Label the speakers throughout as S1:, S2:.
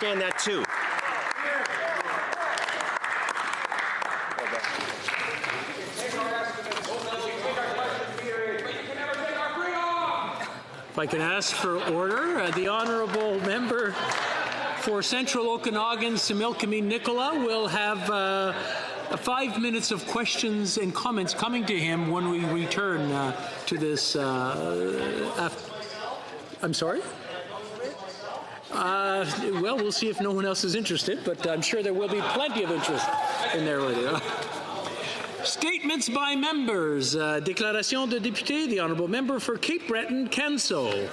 S1: And that too.
S2: If I can ask for order, the honourable member for Central Okanagan, Similkameen Nicola, will have 5 minutes of questions and comments coming to him when we return to this. I'm sorry? Well, we'll see if no one else is interested, but I'm sure there will be plenty of interest in there with you. Statements by members. Déclaration de député, the honourable member for Cape Breton-Canso.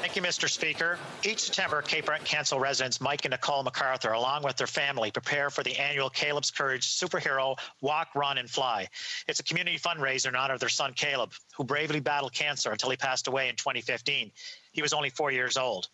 S3: Thank you, Mr. Speaker. Each September, Cape Breton-Canso residents Mike and Nicole MacArthur, along with their family, prepare for the annual Caleb's Courage Superhero Walk, Run, and Fly. It's a community fundraiser in honor of their son, Caleb, who bravely battled cancer until he passed away in 2015. He was only 4 years old.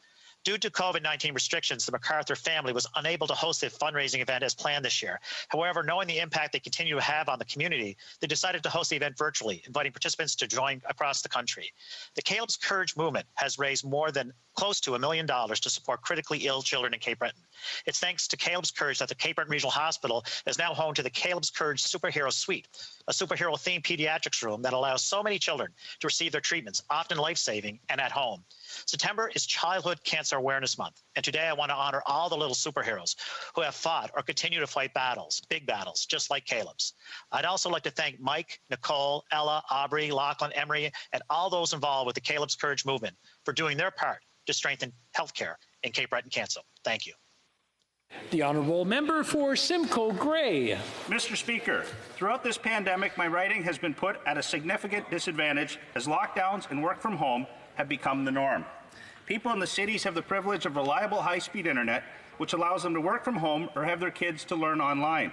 S3: Due to COVID-19 restrictions, the MacArthur family was unable to host a fundraising event as planned this year. However, knowing the impact they continue to have on the community, they decided to host the event virtually, inviting participants to join across the country. The Caleb's Courage movement has raised more than close to $1 million to support critically ill children in Cape Breton. It's thanks to Caleb's Courage that the Cape Breton Regional Hospital is now home to the Caleb's Courage Superhero Suite, a superhero-themed pediatrics room that allows so many children to receive their treatments, often life-saving and at home. September is Childhood Cancer Awareness Month, and today I want to honor all the little superheroes who have fought or continue to fight battles, big battles, just like Caleb's. I'd also like to thank Mike, Nicole, Ella, Aubrey, Lachlan, Emery, and all those involved with the Caleb's Courage movement for doing their part to strengthen healthcare in Cape Breton-Canso. Thank you.
S2: The honourable member for Simcoe Grey.
S4: Mr. Speaker, throughout this pandemic, my riding has been put at a significant disadvantage as lockdowns and work from home have become the norm. People in the cities have the privilege of reliable high-speed internet, which allows them to work from home or have their kids to learn online.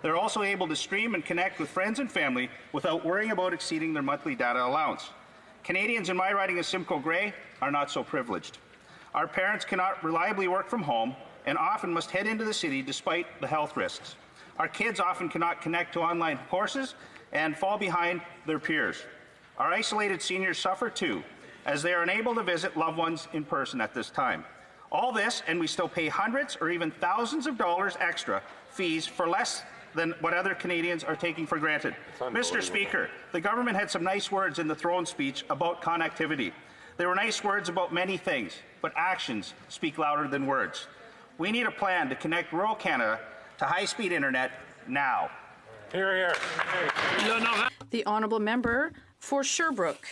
S4: They're also able to stream and connect with friends and family without worrying about exceeding their monthly data allowance. Canadians in my riding of Simcoe Grey are not so privileged. Our parents cannot reliably work from home and often must head into the city despite the health risks. Our kids often cannot connect to online courses and fall behind their peers. Our isolated seniors suffer too, as they are unable to visit loved ones in person at this time. All this, and we still pay hundreds or even thousands of dollars extra fees for less than what other Canadians are taking for granted. Mr. Speaker, the government had some nice words in the throne speech about connectivity. There were nice words about many things, but actions speak louder than words. We need a plan to connect rural Canada to high-speed internet now.
S1: Hear, hear.
S5: The honourable member for Sherbrooke.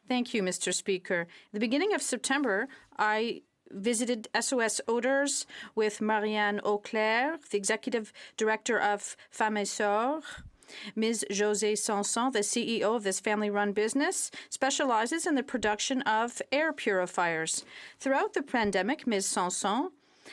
S5: Thank you, Mr. Speaker. At the beginning of September, I visited SOS Odors with Marianne Auclair, the Executive Director of Femmes et Sœurs. Ms. Josée Sanson, the CEO of this family-run business, specializes in the production of air purifiers. Throughout the pandemic, Ms. Sanson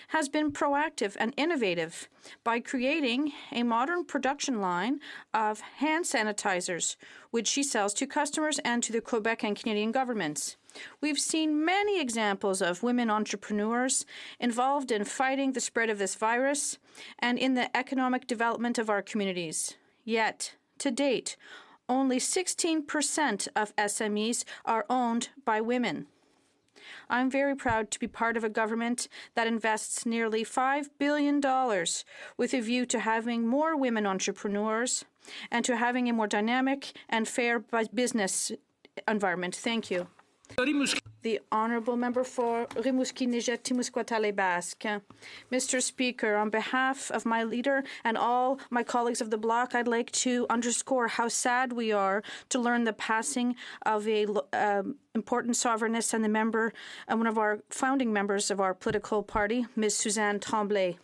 S5: has been proactive and innovative by creating a modern production line of hand sanitizers, which she sells to customers and to the Quebec and Canadian governments. We've seen many examples of women entrepreneurs involved in fighting the spread of this virus and in the economic development of our communities. Yet, to date, only 16% of SMEs are owned by women. I'm very proud to be part of a government that invests nearly $5 billion with a view to having more women entrepreneurs and to having a more dynamic and fair business environment. Thank you. The honourable member for Rimouski-Niget-Témiscouata-les-Basques. Mr. Speaker, on behalf of my leader and all my colleagues of the bloc, I'd like to underscore how sad we are to learn the passing of a important sovereignist and one of our founding members of our political party, Ms. Suzanne Tremblay.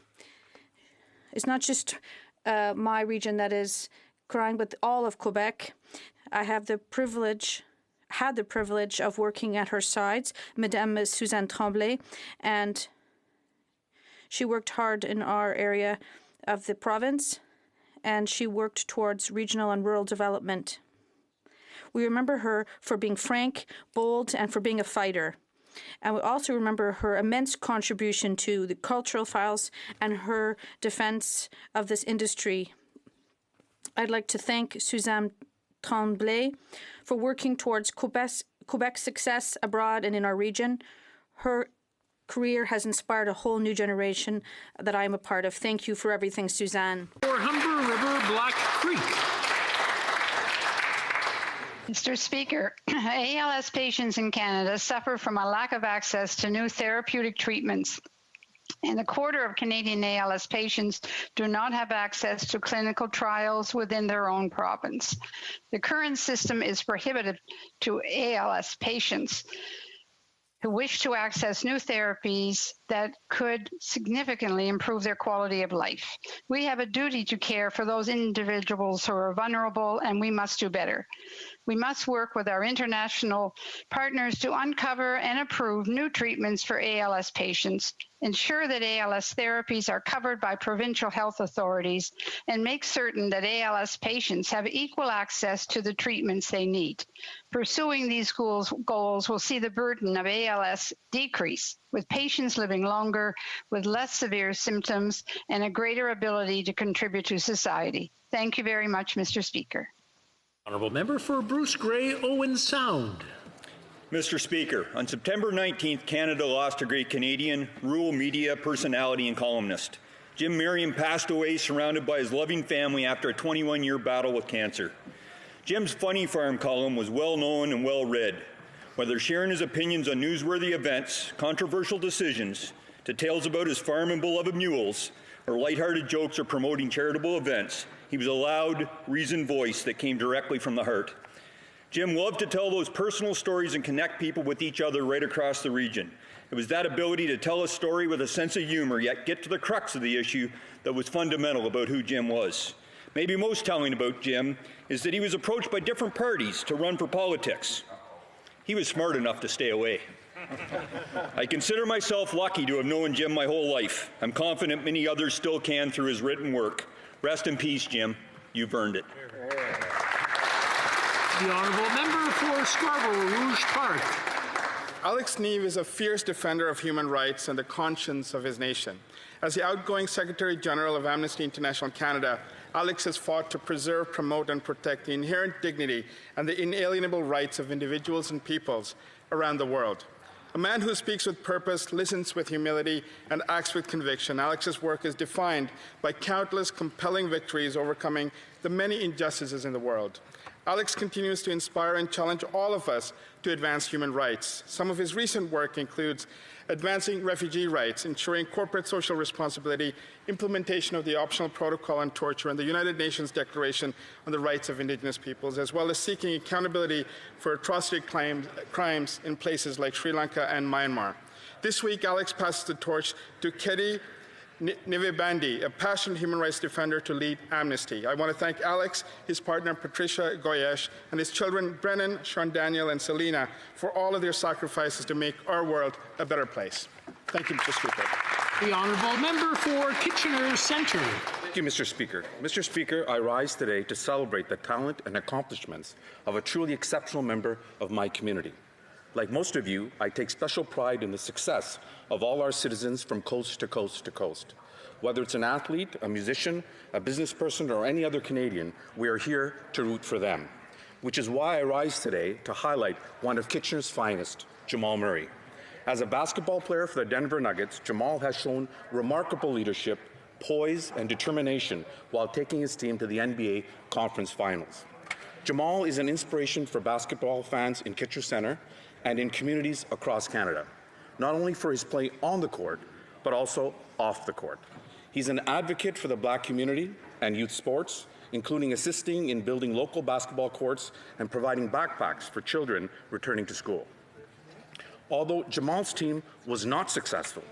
S5: It's not just my region that is crying, but all of Quebec. I had the privilege of working at her sides, Madame Suzanne Tremblay, and she worked hard in our area of the province, and she worked towards regional and rural development. We remember her for being frank, bold, and for being a fighter. And we also remember her immense contribution to the cultural files and her defense of this industry. I'd like to thank Suzanne Tremblay for working towards Quebec's success abroad and in our region. Her career has inspired a whole new generation that I am a part of. Thank you for everything, Suzanne.
S2: For Humber River Black Creek.
S1: Mr. Speaker, ALS patients in Canada suffer from a lack of access to new therapeutic treatments, and a quarter of Canadian ALS patients do not have access to clinical trials within their own province. The current system is prohibitive to ALS patients who wish to access new therapies that could significantly improve their quality of life. We have a duty to care for those individuals who are vulnerable, and we must do better. We must work with our international partners to uncover and approve new treatments for ALS patients, ensure that ALS therapies are covered by provincial health authorities, and make certain that ALS patients have equal access to the treatments they need. Pursuing these goals will see the burden of ALS decrease, with patients living longer, with less severe symptoms, and a greater ability to contribute to society. Thank you very much, Mr. Speaker.
S2: Honourable Member for Bruce Grey, Owen Sound.
S6: Mr. Speaker, on September 19th, Canada lost a great Canadian rural media personality and columnist. Jim Merriam passed away surrounded by his loving family after a 21-year battle with cancer. Jim's Funny Farm column was well known and well read. Whether sharing his opinions on newsworthy events, controversial decisions, to tales about his farm and beloved mules, or lighthearted jokes or promoting charitable events, he was a loud, reasoned voice that came directly from the heart. Jim loved to tell those personal stories and connect people with each other right across the region. It was that ability to tell a story with a sense of humor, yet get to the crux of the issue, that was fundamental about who Jim was. Maybe most telling about Jim is that he was approached by different parties to run for politics. He was smart enough to stay away. I consider myself lucky to have known Jim my whole life. I'm confident many others still can through his written work. Rest in peace, Jim. You've earned it.
S2: The Honourable Member for Scarborough Rouge Park.
S7: Alex Neve is a fierce defender of human rights and the conscience of his nation. As the outgoing Secretary General of Amnesty International Canada, Alex has fought to preserve, promote, and protect the inherent dignity and the inalienable rights of individuals and peoples around the world. A man who speaks with purpose, listens with humility, and acts with conviction, Alex's work is defined by countless compelling victories overcoming the many injustices in the world. Alex continues to inspire and challenge all of us to advance human rights. Some of his recent work includes advancing refugee rights, ensuring corporate social responsibility, implementation of the optional protocol on torture, and the United Nations Declaration on the Rights of Indigenous Peoples, as well as seeking accountability for atrocity crimes in places like Sri Lanka and Myanmar. This week, Alex passes the torch to Kedi Nivebandi, a passionate human rights defender, to lead Amnesty. I want to thank Alex, his partner Patricia Goyesh, and his children Brennan, Sean Daniel, and Selena for all of their sacrifices to make our world a better place. Thank you, Mr. Speaker.
S2: The Honourable Member for Kitchener Centre.
S8: Thank you, Mr. Speaker. Mr. Speaker, I rise today to celebrate the talent and accomplishments of a truly exceptional member of my community. Like most of you, I take special pride in the success of all our citizens from coast to coast to coast. Whether it's an athlete, a musician, a business person, or any other Canadian, we are here to root for them, which is why I rise today to highlight one of Kitchener's finest, Jamal Murray. As a basketball player for the Denver Nuggets, Jamal has shown remarkable leadership, poise, and determination while taking his team to the NBA Conference Finals. Jamal is an inspiration for basketball fans in Kitchener Centre and in communities across Canada, not only for his play on the court, but also off the court. He's an advocate for the Black community and youth sports, including assisting in building local basketball courts and providing backpacks for children returning to school. Although Jamal's team was not successful,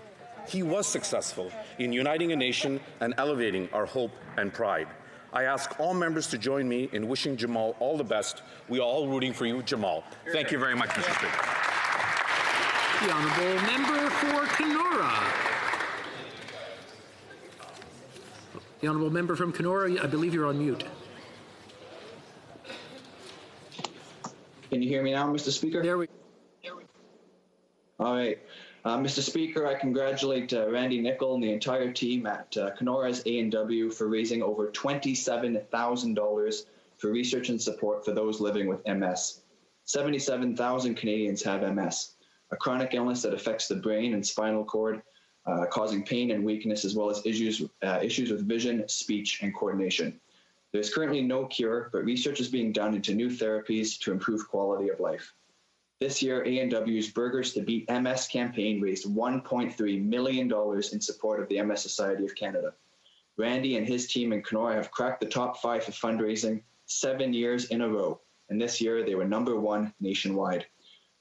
S8: he was successful in uniting a nation and elevating our hope and pride. I ask all members to join me in wishing Jamal all the best. We are all rooting for you, Jamal. Thank you very much, Mr. Speaker.
S2: The Honourable Member for Kenora. The Honourable Member from Kenora, I believe you're on mute.
S9: Can you hear me now, Mr. Speaker?
S2: There we go.
S9: All right. Mr. Speaker, I congratulate Randy Nicol and the entire team at Kenora's A&W for raising over $27,000 for research and support for those living with MS. 77,000 Canadians have MS. a chronic illness that affects the brain and spinal cord, causing pain and weakness, as well as issues with vision, speech, and coordination. There's currently no cure, but research is being done into new therapies to improve quality of life. This year, A&W's Burgers to Beat MS campaign raised $1.3 million in support of the MS Society of Canada. Randy and his team in Kenora have cracked the top 5 for fundraising 7 years in a row, and this year they were #1 nationwide.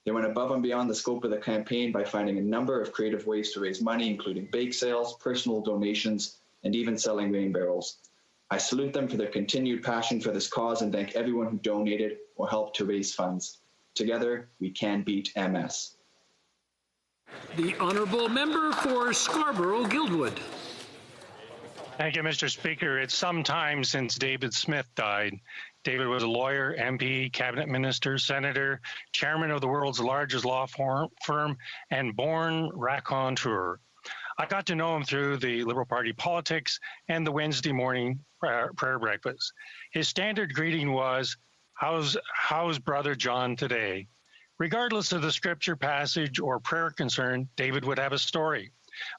S9: They went above and beyond the scope of the campaign by finding a number of creative ways to raise money, including bake sales, personal donations, and even selling rain barrels. I salute them for their continued passion for this cause and thank everyone who donated or helped to raise funds. Together, we can beat MS.
S2: The honourable member for Scarborough-Guildwood.
S10: Thank you, Mr. Speaker. It's some time since David Smith died. David was a lawyer, MP, cabinet minister, senator, chairman of the world's largest law firm, and born raconteur. I got to know him through the Liberal Party politics and the Wednesday morning prayer breakfast. His standard greeting was, how's Brother John today? Regardless of the scripture passage or prayer concern, David would have a story.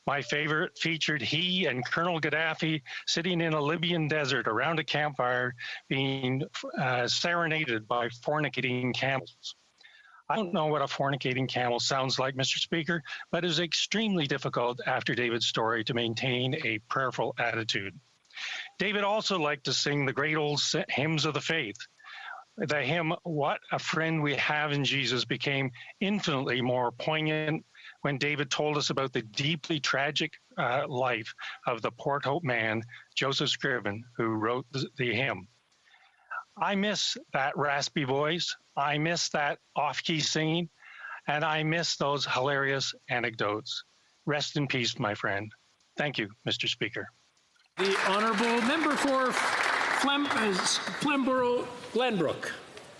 S10: My favorite featured he and Colonel Gaddafi sitting in a Libyan desert around a campfire being serenaded by fornicating camels. I don't know what a fornicating camel sounds like, Mr. Speaker, but it is extremely difficult after David's story to maintain a prayerful attitude. David also liked to sing the great old hymns of the faith. The hymn, What a Friend We Have in Jesus, became infinitely more poignant when David told us about the deeply tragic life of the Port Hope man, Joseph Scriven, who wrote the hymn. I miss that raspy voice, I miss that off-key singing, and I miss those hilarious anecdotes. Rest in peace, my friend. Thank you, Mr. Speaker.
S2: The honourable member for Flamborough-Glenbrook.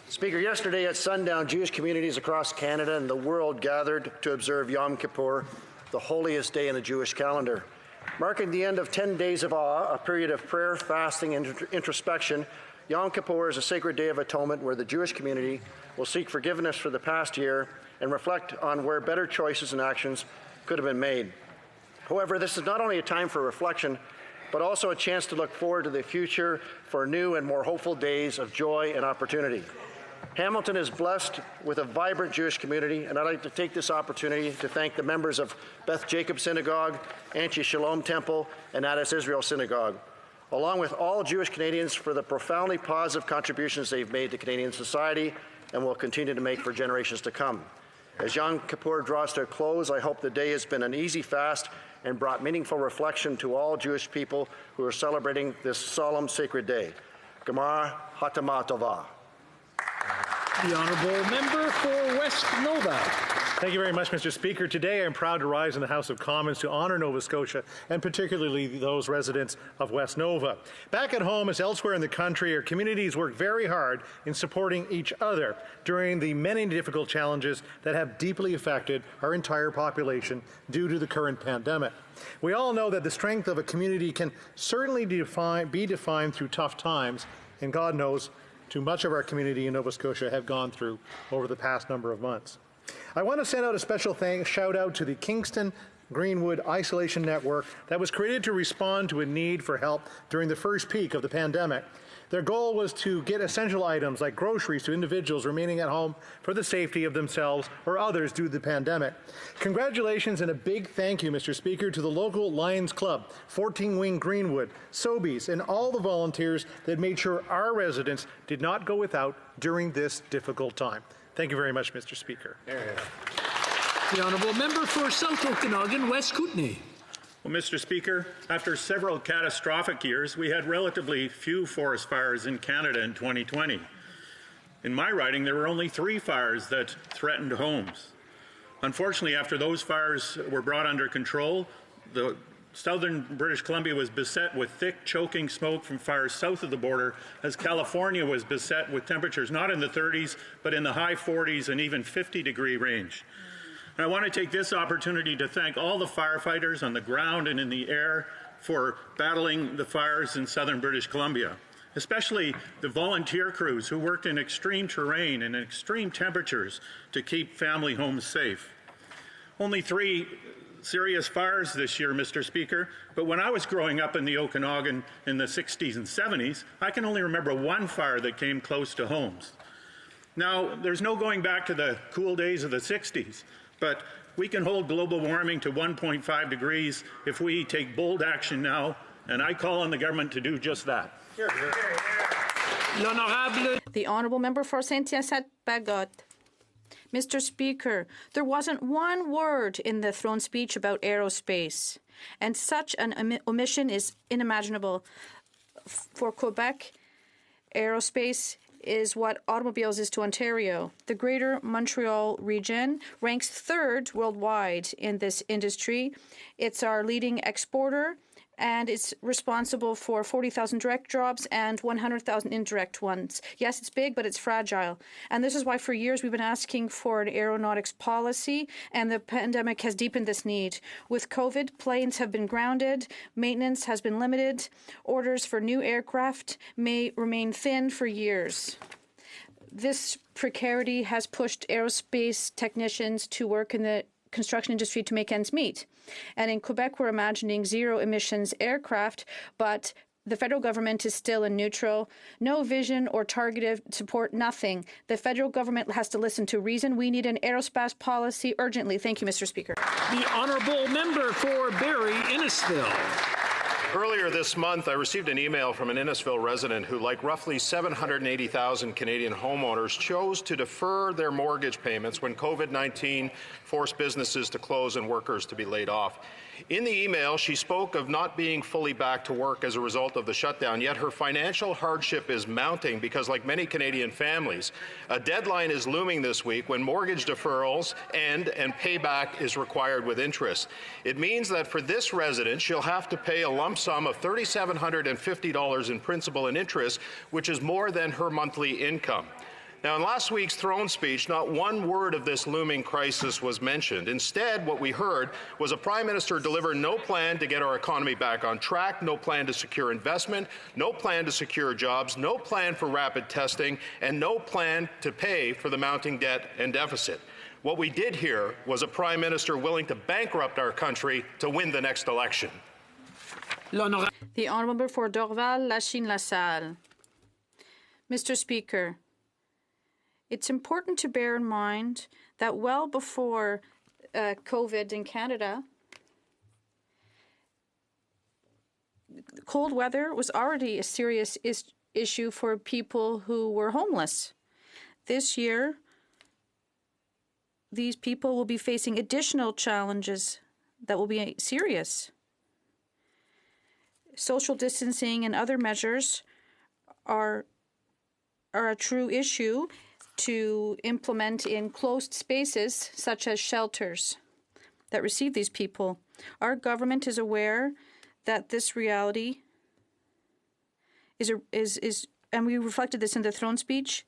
S11: Speaker, yesterday at sundown, Jewish communities across Canada and the world gathered to observe Yom Kippur, the holiest day in the Jewish calendar. Marking the end of 10 days of awe, a period of prayer, fasting, and introspection, Yom Kippur is a sacred day of atonement where the Jewish community will seek forgiveness for the past year and reflect on where better choices and actions could have been made. However, this is not only a time for reflection, but also a chance to look forward to the future for new and more hopeful days of joy and opportunity. Hamilton is blessed with a vibrant Jewish community, and I'd like to take this opportunity to thank the members of Beth Jacob Synagogue, Anti Shalom Temple, and Adas Israel Synagogue, along with all Jewish Canadians for the profoundly positive contributions they've made to Canadian society and will continue to make for generations to come. As Yom Kippur draws to a close, I hope the day has been an easy fast and brought meaningful reflection to all Jewish people who are celebrating this solemn sacred day. Gemar Hatama Tova.
S2: The honourable member for West Nova.
S12: Thank you very much, Mr. Speaker. Today I'm proud to rise in the House of Commons to honour Nova Scotia, and particularly those residents of West Nova. Back at home, as elsewhere in the country, our communities work very hard in supporting each other during the many difficult challenges that have deeply affected our entire population due to the current pandemic. We all know that the strength of a community can certainly be defined through tough times, and God knows too much of our community in Nova Scotia have gone through over the past number of months. I want to send out a special shout out to the Kingston Greenwood Isolation Network that was created to respond to a need for help during the first peak of the pandemic. Their goal was to get essential items like groceries to individuals remaining at home for the safety of themselves or others due to the pandemic. Congratulations and a big thank you, Mr. Speaker, to the local Lions Club, 14 Wing Greenwood, Sobeys, and all the volunteers that made sure our residents did not go without during this difficult time. Thank you very much, Mr. Speaker.
S2: The honourable member for South Okanagan, West Kootenay.
S13: Well, Mr. Speaker, after several catastrophic years, we had relatively few forest fires in Canada in 2020. In my riding, there were only 3 fires that threatened homes. Unfortunately, after those fires were brought under control, the southern British Columbia was beset with thick, choking smoke from fires south of the border, as California was beset with temperatures not in the 30s, but in the high 40s and even 50-degree range. And I want to take this opportunity to thank all the firefighters on the ground and in the air for battling the fires in southern British Columbia, especially the volunteer crews who worked in extreme terrain and extreme temperatures to keep family homes safe. only 3 serious fires this year, Mr. Speaker, but when I was growing up in the Okanagan in the 60s and 70s, I can only remember 1 fire that came close to homes. Now, there's no going back to the cool days of the 60s, but we can hold global warming to 1.5 degrees if we take bold action now, and I call on the government to do just that.
S5: The Honourable Member for Saint-Hyacinthe-Bagot. Mr. Speaker, there wasn't one word in the throne speech about aerospace, and such an omission is unimaginable. For Quebec, aerospace is what automobiles is to Ontario. The Greater Montreal region ranks 3rd worldwide in this industry. It's our leading exporter, and it's responsible for 40,000 direct jobs and 100,000 indirect ones. Yes, it's big, but it's fragile. And this is why for years we've been asking for an aeronautics policy, and the pandemic has deepened this need. With COVID, planes have been grounded, maintenance has been limited, orders for new aircraft may remain thin for years. This precarity has pushed aerospace technicians to work in the construction industry to make ends meet. And in Quebec, we're imagining zero emissions aircraft, but the federal government is still in neutral. No vision or targeted support, nothing. The federal government has to listen to reason. We need an aerospace policy urgently. Thank you, Mr. Speaker.
S2: The Honourable Member for Barrie Innisfil.
S14: Earlier this month, I received an email from an Innisfil resident who, like roughly 780,000 Canadian homeowners, chose to defer their mortgage payments when COVID-19 forced businesses to close and workers to be laid off. In the email, she spoke of not being fully back to work as a result of the shutdown, yet her financial hardship is mounting because, like many Canadian families, a deadline is looming this week when mortgage deferrals end and payback is required with interest. It means that for this resident, she'll have to pay a lump sum of $3,750 in principal and interest, which is more than her monthly income. Now, in last week's throne speech, not one word of this looming crisis was mentioned. Instead, what we heard was a Prime Minister deliver no plan to get our economy back on track, no plan to secure investment, no plan to secure jobs, no plan for rapid testing, and no plan to pay for the mounting debt and deficit. What we did hear was a Prime Minister willing to bankrupt our country to win the next election.
S5: The Honourable for Dorval-Lachine-LaSalle. Mr. Speaker, it's important to bear in mind that well before COVID in Canada, cold weather was already a serious issue for people who were homeless. This year, these people will be facing additional challenges that will be serious. Social distancing and other measures are a true issue to implement in closed spaces such as shelters that receive these people. Our government is aware that this reality is and we reflected this in the throne speech.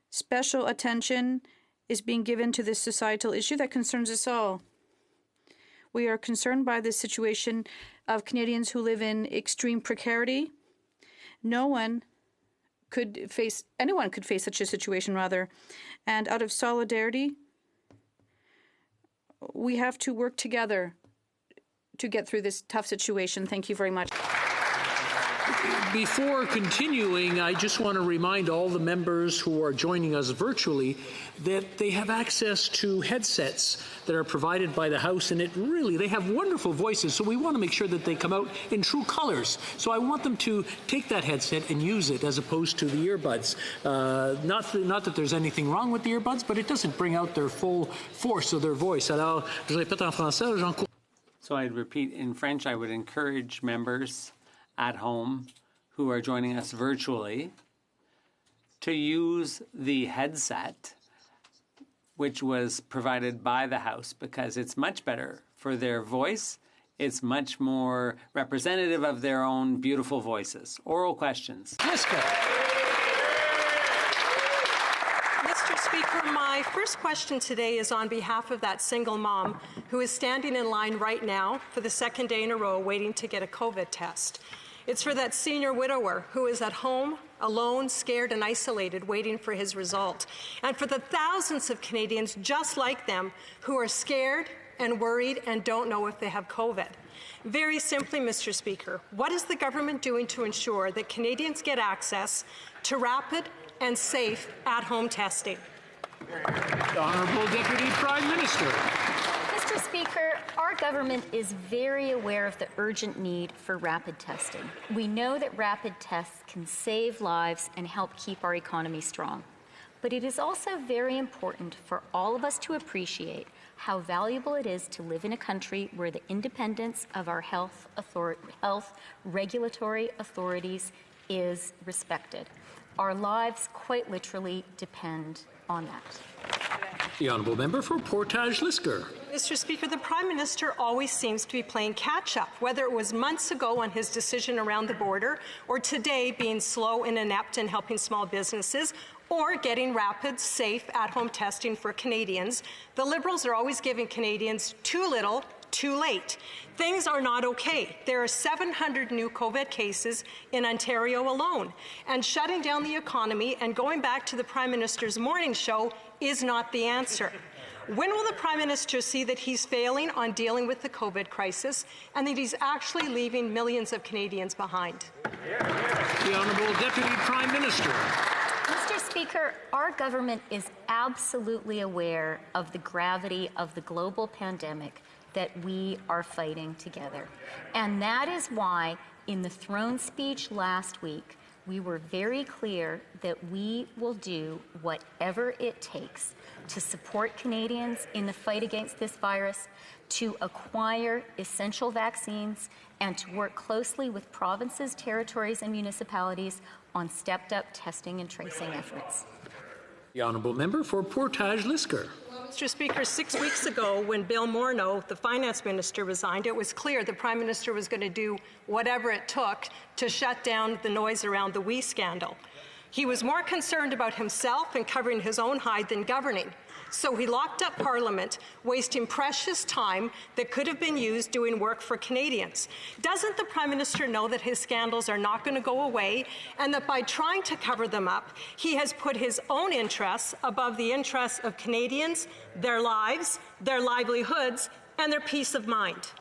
S5: Special attention is being given to this societal issue that concerns us all. We are concerned by the situation of Canadians who live in extreme precarity. Anyone could face such a situation, rather. And out of solidarity, we have to work together to get through this tough situation. Thank you very much.
S2: Before continuing, I just want to remind all the members who are joining us virtually that they have access to headsets that are provided by the House, and they have wonderful voices, so we want to make sure that they come out in true colors. So I want them to take that headset and use it as opposed to the earbuds. Not that there's anything wrong with the earbuds, but it doesn't bring out their full force of their voice. Alors, je répète en français,
S15: So I'd repeat in French, I would encourage members at home who are joining us virtually to use the headset which was provided by the House, because it's much better for their voice. It's much more representative of their own beautiful voices. Oral questions.
S2: Jessica.
S16: Mr. Speaker, my first question today is on behalf of that single mom who is standing in line right now for the second day in a row waiting to get a COVID test. It's for that senior widower who is at home, alone, scared and isolated, waiting for his result. And for the thousands of Canadians just like them who are scared, and worried and don't know if they have COVID. Very simply, Mr. Speaker, what is the government doing to ensure that Canadians get access to rapid and safe at-home testing?
S2: The Honourable Deputy Prime Minister.
S17: Mr. Speaker, our government is very aware of the urgent need for rapid testing. We know that rapid tests can save lives and help keep our economy strong. But it is also very important for all of us to appreciate how valuable it is to live in a country where the independence of our health regulatory authorities is respected. Our lives quite literally depend on that.
S2: The Honourable Member for Portage-Lisker.
S16: Mr. Speaker, the Prime Minister always seems to be playing catch-up, whether it was months ago on his decision around the border, or today being slow and inept in helping small businesses, or getting rapid, safe, at-home testing for Canadians. The Liberals are always giving Canadians too little, too late. Things are not okay. There are 700 new COVID cases in Ontario alone, and shutting down the economy and going back to the Prime Minister's morning show is not the answer. When will the Prime Minister see that he's failing on dealing with the COVID crisis and that he's actually leaving millions of Canadians behind?
S2: The Honourable Deputy Prime Minister.
S17: Mr. Speaker, our government is absolutely aware of the gravity of the global pandemic that we are fighting together. And that is why, in the throne speech last week, we were very clear that we will do whatever it takes to support Canadians in the fight against this virus, to acquire essential vaccines, and to work closely with provinces, territories, and municipalities on stepped-up testing and tracing efforts.
S2: The Honourable Member for Portage-Lisker.
S16: Mr. Speaker, 6 weeks ago, when Bill Morneau, the Finance Minister, resigned, it was clear the Prime Minister was going to do whatever it took to shut down the noise around the WE scandal. He was more concerned about himself and covering his own hide than governing. So he locked up Parliament, wasting precious time that could have been used doing work for Canadians. Doesn't the Prime Minister know that his scandals are not going to go away, and that by trying to cover them up, he has put his own interests above the interests of Canadians, their lives, their livelihoods, and their peace of mind?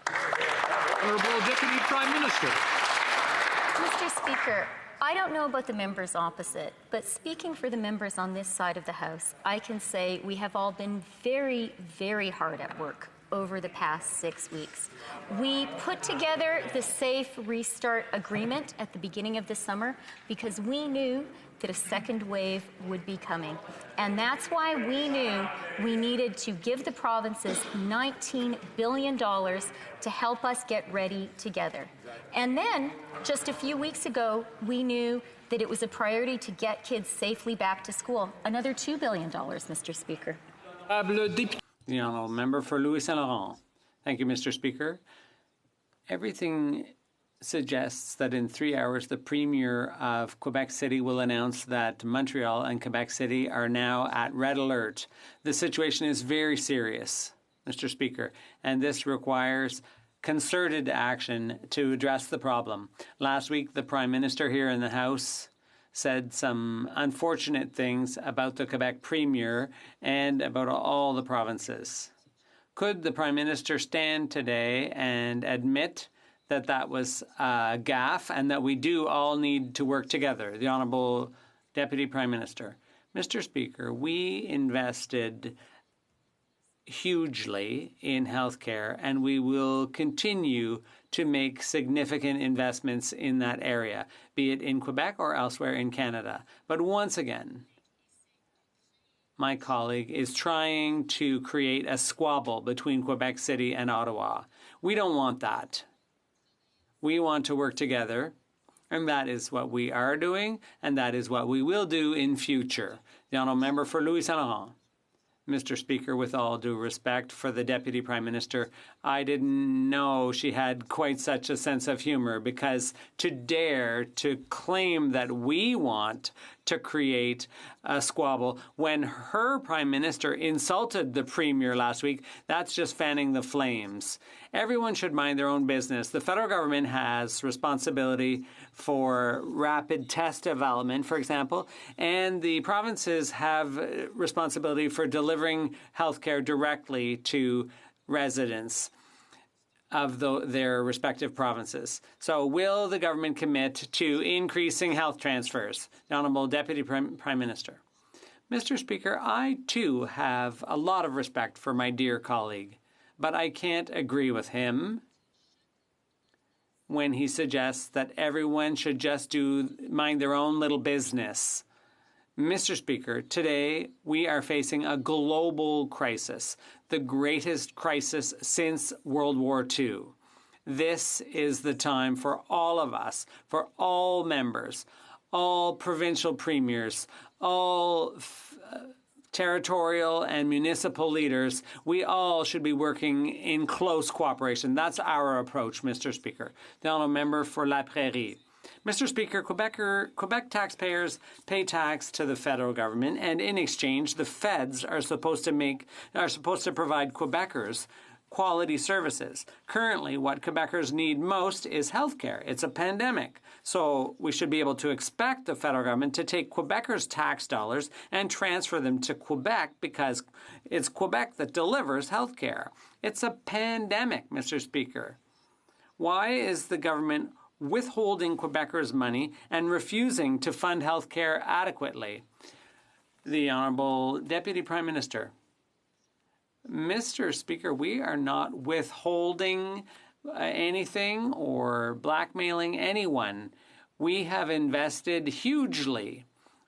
S2: Honourable Deputy Prime Minister.
S17: Mr. Speaker, I don't know about the members opposite, but speaking for the members on this side of the House, I can say we have all been very, very hard at work over the past 6 weeks. We put together the Safe Restart Agreement at the beginning of the summer because we knew that a second wave would be coming. And that's why we knew we needed to give the provinces $19 billion to help us get ready together. And then, just a few weeks ago, we knew that it was a priority to get kids safely back to school. Another $2 billion, Mr. Speaker.
S15: The Honourable Member for Louis Saint Laurent. Thank you, Mr. Speaker. Everything suggests that in 3 hours, the Premier of Quebec City will announce that Montreal and Quebec City are now at red alert. The situation is very serious, Mr. Speaker, and this requires concerted action to address the problem. Last week, the Prime Minister here in the House said some unfortunate things about the Quebec Premier and about all the provinces. Could the Prime Minister stand today and admit that that was a gaffe and that we do all need to work together? The Honourable Deputy Prime Minister. Mr. Speaker, we invested hugely in healthcare, and we will continue to make significant investments in that area, be it in Quebec or elsewhere in Canada. But once again, my colleague is trying to create a squabble between Quebec City and Ottawa. We don't want that. We want to work together, and that is what we are doing, and that is what we will do in future. The Honourable Member for Louis Saint Laurent. Mr. Speaker, with all due respect for the Deputy Prime Minister, I didn't know she had quite such a sense of humor, because to dare to claim that we want to create a squabble when her Prime Minister insulted the Premier last week, that's just fanning the flames. Everyone should mind their own business. The federal government has responsibility for rapid test development, for example, and the provinces have responsibility for delivering health care directly to residents of their respective provinces. So will the government commit to increasing health transfers? The Honourable Deputy Prime Minister. Mr. Speaker, I too have a lot of respect for my dear colleague, but I can't agree with him when he suggests that everyone should just mind their own little business. Mr. Speaker, today we are facing a global crisis, the greatest crisis since World War II. This is the time for all of us, for all members, all provincial premiers, all territorial and municipal leaders. We all should be working in close cooperation. That's our approach, Mr. Speaker. The honourable member for La Prairie. Mr. Speaker, Quebec taxpayers pay tax to the federal government, and in exchange, the feds are supposed to provide Quebecers quality services. Currently, what Quebecers need most is health care. It's a pandemic. So we should be able to expect the federal government to take Quebecers' tax dollars and transfer them to Quebec because it's Quebec that delivers health care. It's a pandemic, Mr. Speaker. Why is the government withholding Quebecers' money and refusing to fund health care adequately? The Honourable Deputy Prime Minister. Mr. Speaker, we are not withholding anything or blackmailing anyone. We have invested hugely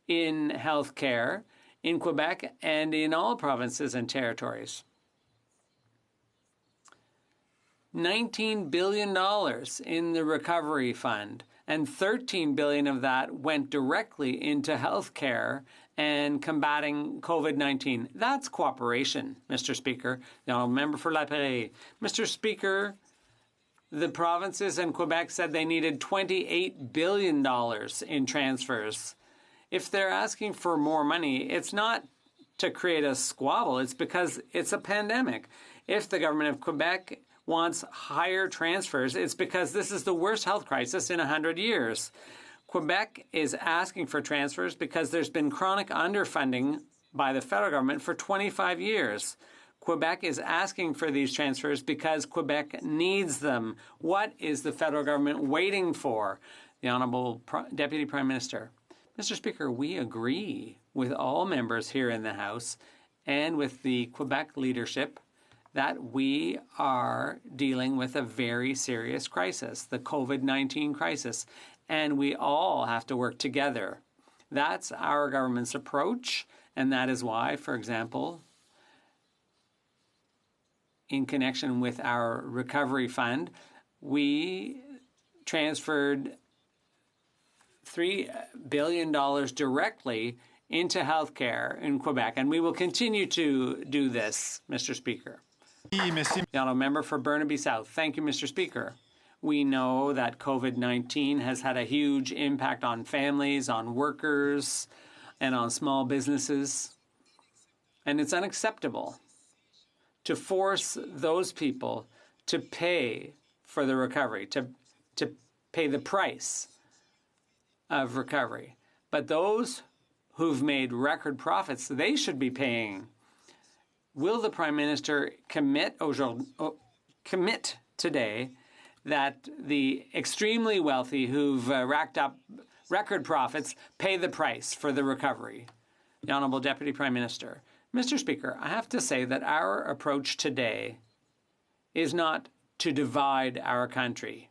S15: in health care in Quebec and in all provinces and territories. $19 billion in the Recovery Fund, and $13 billion of that went directly into health care and combating COVID-19. That's cooperation, Mr. Speaker. The honourable member for La Prairie. Mr. Speaker, the provinces and Quebec said they needed $28 billion in transfers. If they're asking for more money, it's not to create a squabble. It's because it's a pandemic. If the government of Quebec wants higher transfers, it's because this is the worst health crisis in 100 years. Quebec is asking for transfers because there's been chronic underfunding by the federal government for 25 years. Quebec is asking for these transfers because Quebec needs them. What is the federal government waiting for? The Honourable Deputy Prime Minister. Mr. Speaker, we agree with all members here in the House and with the Quebec leadership that we are dealing with a very serious crisis, the COVID-19 crisis, and we all have to work together. That's our government's approach, and that is why, for example, in connection with our recovery fund, we transferred $3 billion directly into healthcare in Quebec, and we will continue to do this, Mr. Speaker. The honourable member for Burnaby South. Thank you, Mr. Speaker. We know that COVID-19 has had a huge impact on families, on workers, and on small businesses. And it's unacceptable to force those people to pay for the recovery, to pay the price of recovery. But those who've made record profits, they should be paying. Will the Prime Minister commit today that the extremely wealthy who've racked up record profits pay the price for the recovery? The Honourable Deputy Prime Minister. Mr. Speaker, I have to say that our approach today is not to divide our country.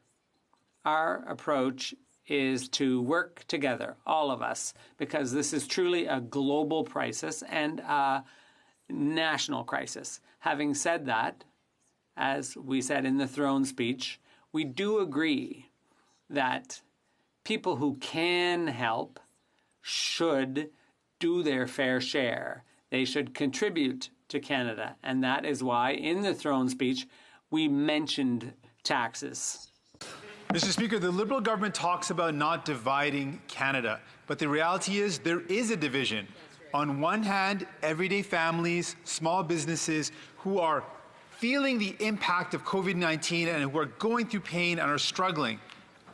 S15: Our approach is to work together, all of us, because this is truly a global crisis and a national crisis. Having said that, as we said in the throne speech, we do agree that people who can help should do their fair share. They should contribute to Canada. And that is why in the throne speech, we mentioned taxes.
S18: Mr. Speaker, the Liberal government talks about not dividing Canada, but the reality is there is a division. On one hand, everyday families, small businesses who are feeling the impact of COVID-19 and who are going through pain and are struggling.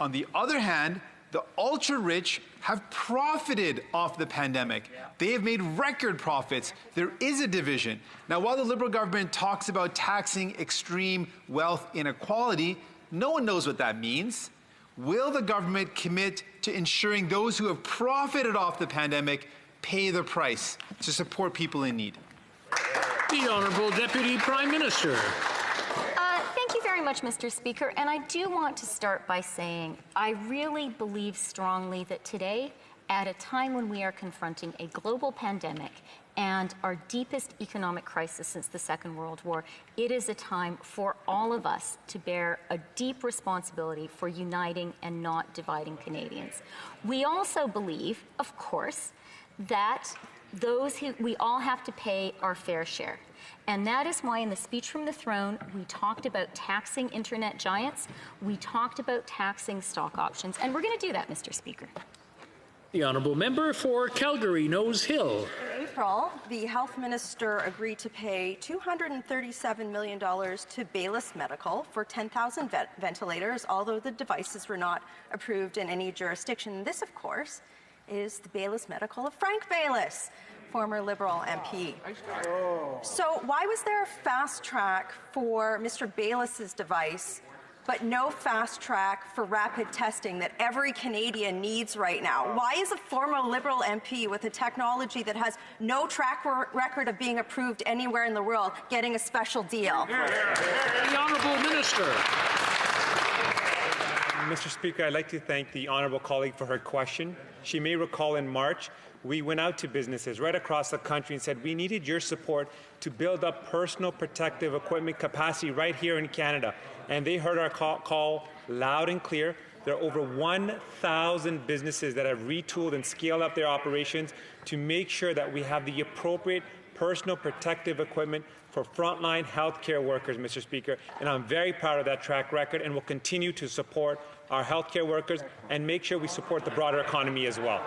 S18: On the other hand, the ultra-rich have profited off the pandemic. They have made record profits. There is a division. Now, while the Liberal government talks about taxing extreme wealth inequality, no one knows what that means. Will the government commit to ensuring those who have profited off the pandemic pay the price to support people in need?
S2: The Honourable Deputy Prime Minister.
S17: Thank you very much, Mr. Speaker. And I do want to start by saying I really believe strongly that today, at a time when we are confronting a global pandemic and our deepest economic crisis since the Second World War, it is a time for all of us to bear a deep responsibility for uniting and not dividing Canadians. We also believe, of course, that we all have to pay our fair share. And that is why in the speech from the throne, we talked about taxing internet giants, we talked about taxing stock options, and we're going to do that, Mr. Speaker.
S2: The Honourable Member for Calgary Nose Hill.
S19: In April, the health minister agreed to pay $237 million to Baylis Medical for 10,000 ventilators, although the devices were not approved in any jurisdiction. This, of course, is the Baylis Medical of Frank Baylis, former Liberal MP. So why was there a fast track for Mr. Baylis's device, but no fast track for rapid testing that every Canadian needs right now? Why is a former Liberal MP with a technology that has no track record of being approved anywhere in the world getting a special deal?
S2: The Honourable Minister.
S20: Mr. Speaker, I'd like to thank the honourable colleague for her question. She may recall in March, we went out to businesses right across the country and said we needed your support to build up personal protective equipment capacity right here in Canada. And they heard our call loud and clear. There are over 1,000 businesses that have retooled and scaled up their operations to make sure that we have the appropriate personal protective equipment for frontline healthcare workers, Mr. Speaker. And I'm very proud of that track record and will continue to support our healthcare workers and make sure we support the broader economy as well.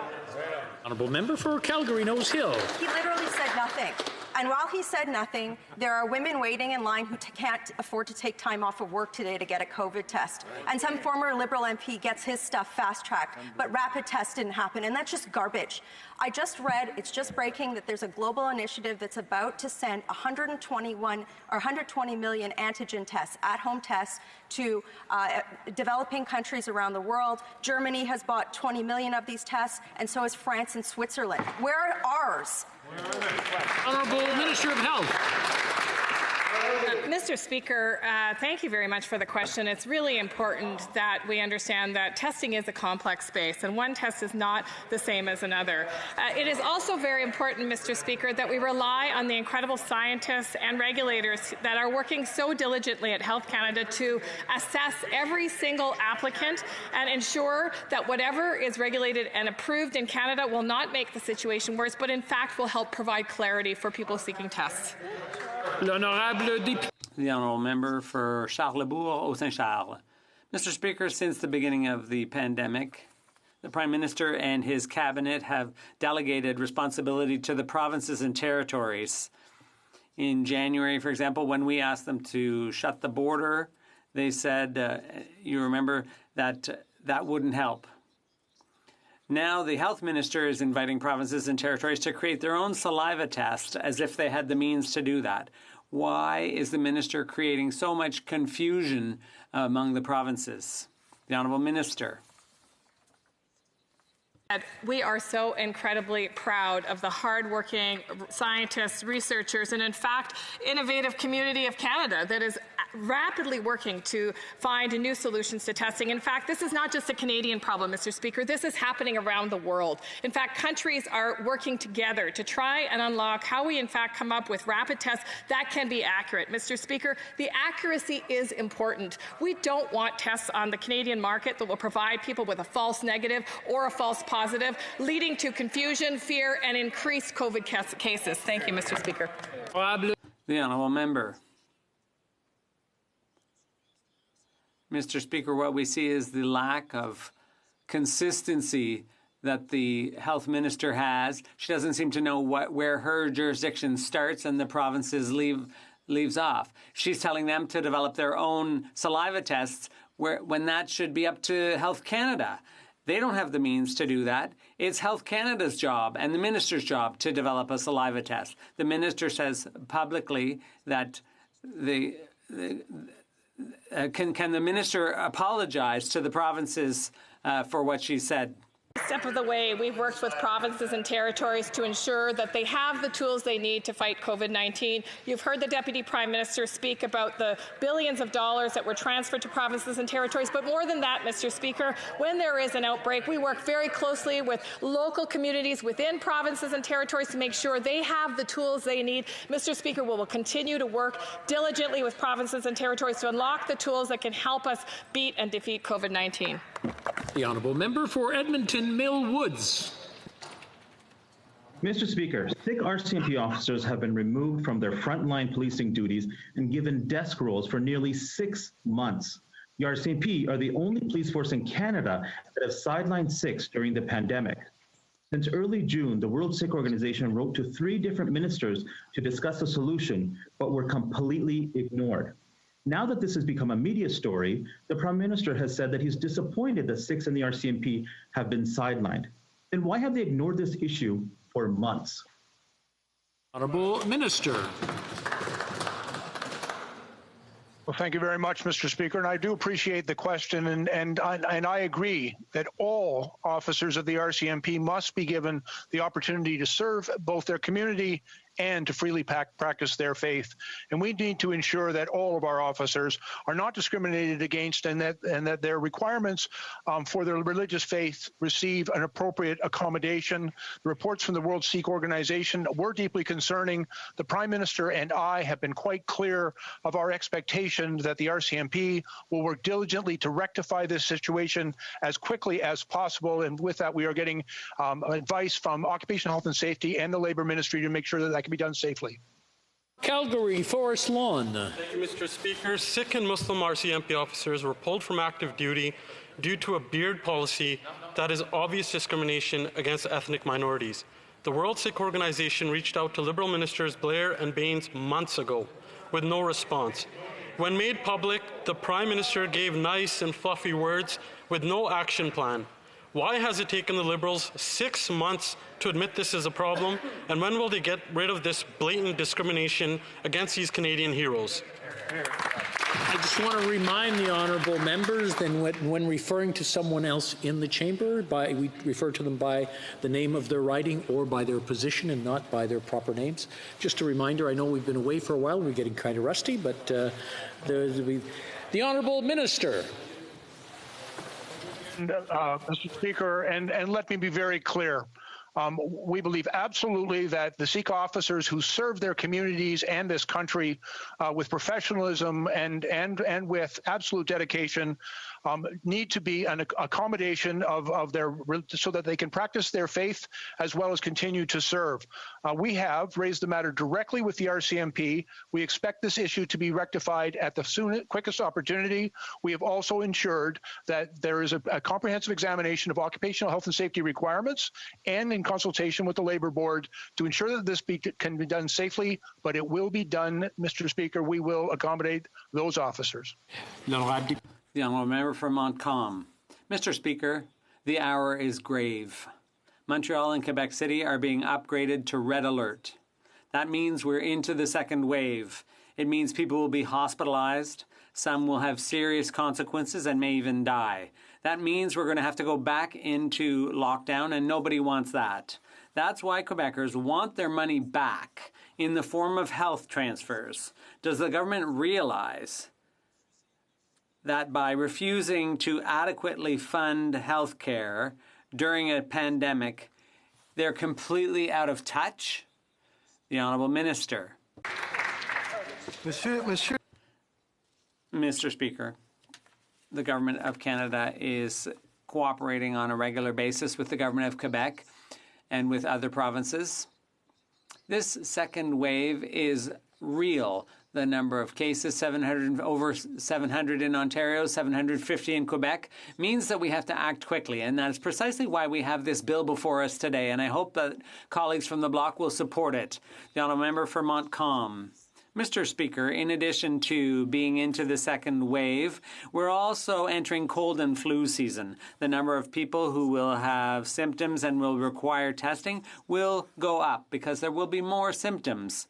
S2: Honourable Member for Calgary Nose Hill.
S19: He literally said nothing. And while he said nothing, there are women waiting in line who can't afford to take time off of work today to get a COVID test. And some former Liberal MP gets his stuff fast-tracked, but rapid tests didn't happen, and that's just garbage. I just read, it's just breaking, that there's a global initiative that's about to send 120 million antigen tests, at-home tests, to developing countries around the world. Germany has bought 20 million of these tests, and so has France and Switzerland. Where are ours?
S2: Honourable Minister of Health.
S21: Mr. Speaker, thank you very much for the question. It's really important that we understand that testing is a complex space, and one test is not the same as another. It is also very important, Mr. Speaker, that we rely on the incredible scientists and regulators that are working so diligently at Health Canada to assess every single applicant and ensure that whatever is regulated and approved in Canada will not make the situation worse, but in fact will help provide clarity for people seeking tests.
S15: The Honourable Member for Charlesbourg-Saint-Charles. Mr. Speaker, since the beginning of the pandemic, the Prime Minister and his cabinet have delegated responsibility to the provinces and territories. In January, for example, when we asked them to shut the border, they said, you remember, that that wouldn't help. Now the health minister is inviting provinces and territories to create their own saliva test as if they had the means to do that. Why is the minister creating so much confusion among the provinces? The Honourable Minister.
S21: We are so incredibly proud of the hardworking scientists, researchers, and in fact, innovative community of Canada that is rapidly working to find new solutions to testing. In fact, this is not just a Canadian problem, Mr. Speaker. This is happening around the world. In fact, countries are working together to try and unlock how we in fact come up with rapid tests that can be accurate. Mr. Speaker, the accuracy is important. We don't want tests on the Canadian market that will provide people with a false negative or a false positive, leading to confusion, fear, and increased COVID cases. Thank you, Mr. Speaker.
S15: The Honourable Member. Mr. Speaker, what we see is the lack of consistency that the health minister has. She doesn't seem to know where her jurisdiction starts and the provinces leaves off. She's telling them to develop their own saliva tests when that should be up to Health Canada. They don't have the means to do that. It's Health Canada's job and the minister's job to develop a saliva test. The minister says publicly that can the minister apologize to the provinces for what she said?
S21: Step of the way, we've worked with provinces and territories to ensure that they have the tools they need to fight COVID-19. You've heard the Deputy Prime Minister speak about the billions of dollars that were transferred to provinces and territories, but more than that, Mr. Speaker, when there is an outbreak, we work very closely with local communities within provinces and territories to make sure they have the tools they need. Mr. Speaker, we will continue to work diligently with provinces and territories to unlock the tools that can help us beat and defeat COVID-19.
S2: The honourable member for Edmonton Mill Woods.
S3: Mr. Speaker, 6 RCMP officers have been removed from their frontline policing duties and given desk roles for nearly 6 months. The RCMP are the only police force in Canada that have sidelined 6 during the pandemic. Since early June, the World Sick Organization wrote to 3 different ministers to discuss a solution, but were completely ignored. Now that this has become a media story, the Prime Minister has said that he's disappointed that 6 in the RCMP have been sidelined. Then why have they ignored this issue for months?
S2: Honourable Minister.
S22: Well, thank you very much, Mr. Speaker, and I do appreciate the question, and I agree that all officers of the RCMP must be given the opportunity to serve both their community and to freely practice their faith. And we need to ensure that all of our officers are not discriminated against and that their requirements for their religious faith receive an appropriate accommodation. The reports from the World Sikh Organization were deeply concerning. The Prime Minister and I have been quite clear of our expectation that the RCMP will work diligently to rectify this situation as quickly as possible. And with that, we are getting advice from Occupational Health and Safety and the Labour Ministry to make sure that can be done safely.
S2: Calgary, Forest Lawn.
S23: Thank you, Mr. Speaker. Sikh and Muslim RCMP officers were pulled from active duty due to a beard policy that is obvious discrimination against ethnic minorities. The World Sikh Organization reached out to Liberal Ministers Blair and Baines months ago with no response. When made public, the Prime Minister gave nice and fluffy words with no action plan. Why has it taken the Liberals 6 months to admit this is a problem, and when will they get rid of this blatant discrimination against these Canadian heroes?
S2: I just want to remind the honourable members that when referring to someone else in the chamber, we refer to them by the name of their riding or by their position and not by their proper names. Just a reminder, I know we've been away for a while, we're getting kind of rusty, but the honourable minister.
S22: Mr. Speaker, and let me be very clear. We believe absolutely that the Sikh officers who serve their communities and this country with professionalism and with absolute dedication need to be an accommodation of their, so that they can practice their faith as well as continue to serve. We have raised the matter directly with the RCMP. We expect this issue to be rectified at the quickest opportunity. We have also ensured that there is a comprehensive examination of occupational health and safety requirements and in consultation with the Labour Board to ensure that this can be done safely, but it will be done, Mr. Speaker. We will accommodate those officers.
S15: The honourable member for Montcalm. Mr. Speaker, the hour is grave. Montreal and Quebec City are being upgraded to red alert. That means we're into the second wave. It means people will be hospitalized. Some will have serious consequences and may even die. That means we're going to have to go back into lockdown, and nobody wants that. That's why Quebecers want their money back in the form of health transfers. Does the government realize that by refusing to adequately fund health care during a pandemic, they're completely out of touch? The Honourable Minister. Mr. Speaker, the Government of Canada is cooperating on a regular basis with the Government of Quebec and with other provinces. This second wave is real. The number of cases, over 700 in Ontario, 750 in Quebec, means that we have to act quickly. And that is precisely why we have this bill before us today. And I hope that colleagues from the Bloc will support it. The honourable member for Montcalm. Mr. Speaker, in addition to being into the second wave, we're also entering cold and flu season. The number of people who will have symptoms and will require testing will go up because there will be more symptoms.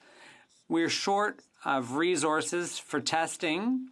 S15: We're short of resources for testing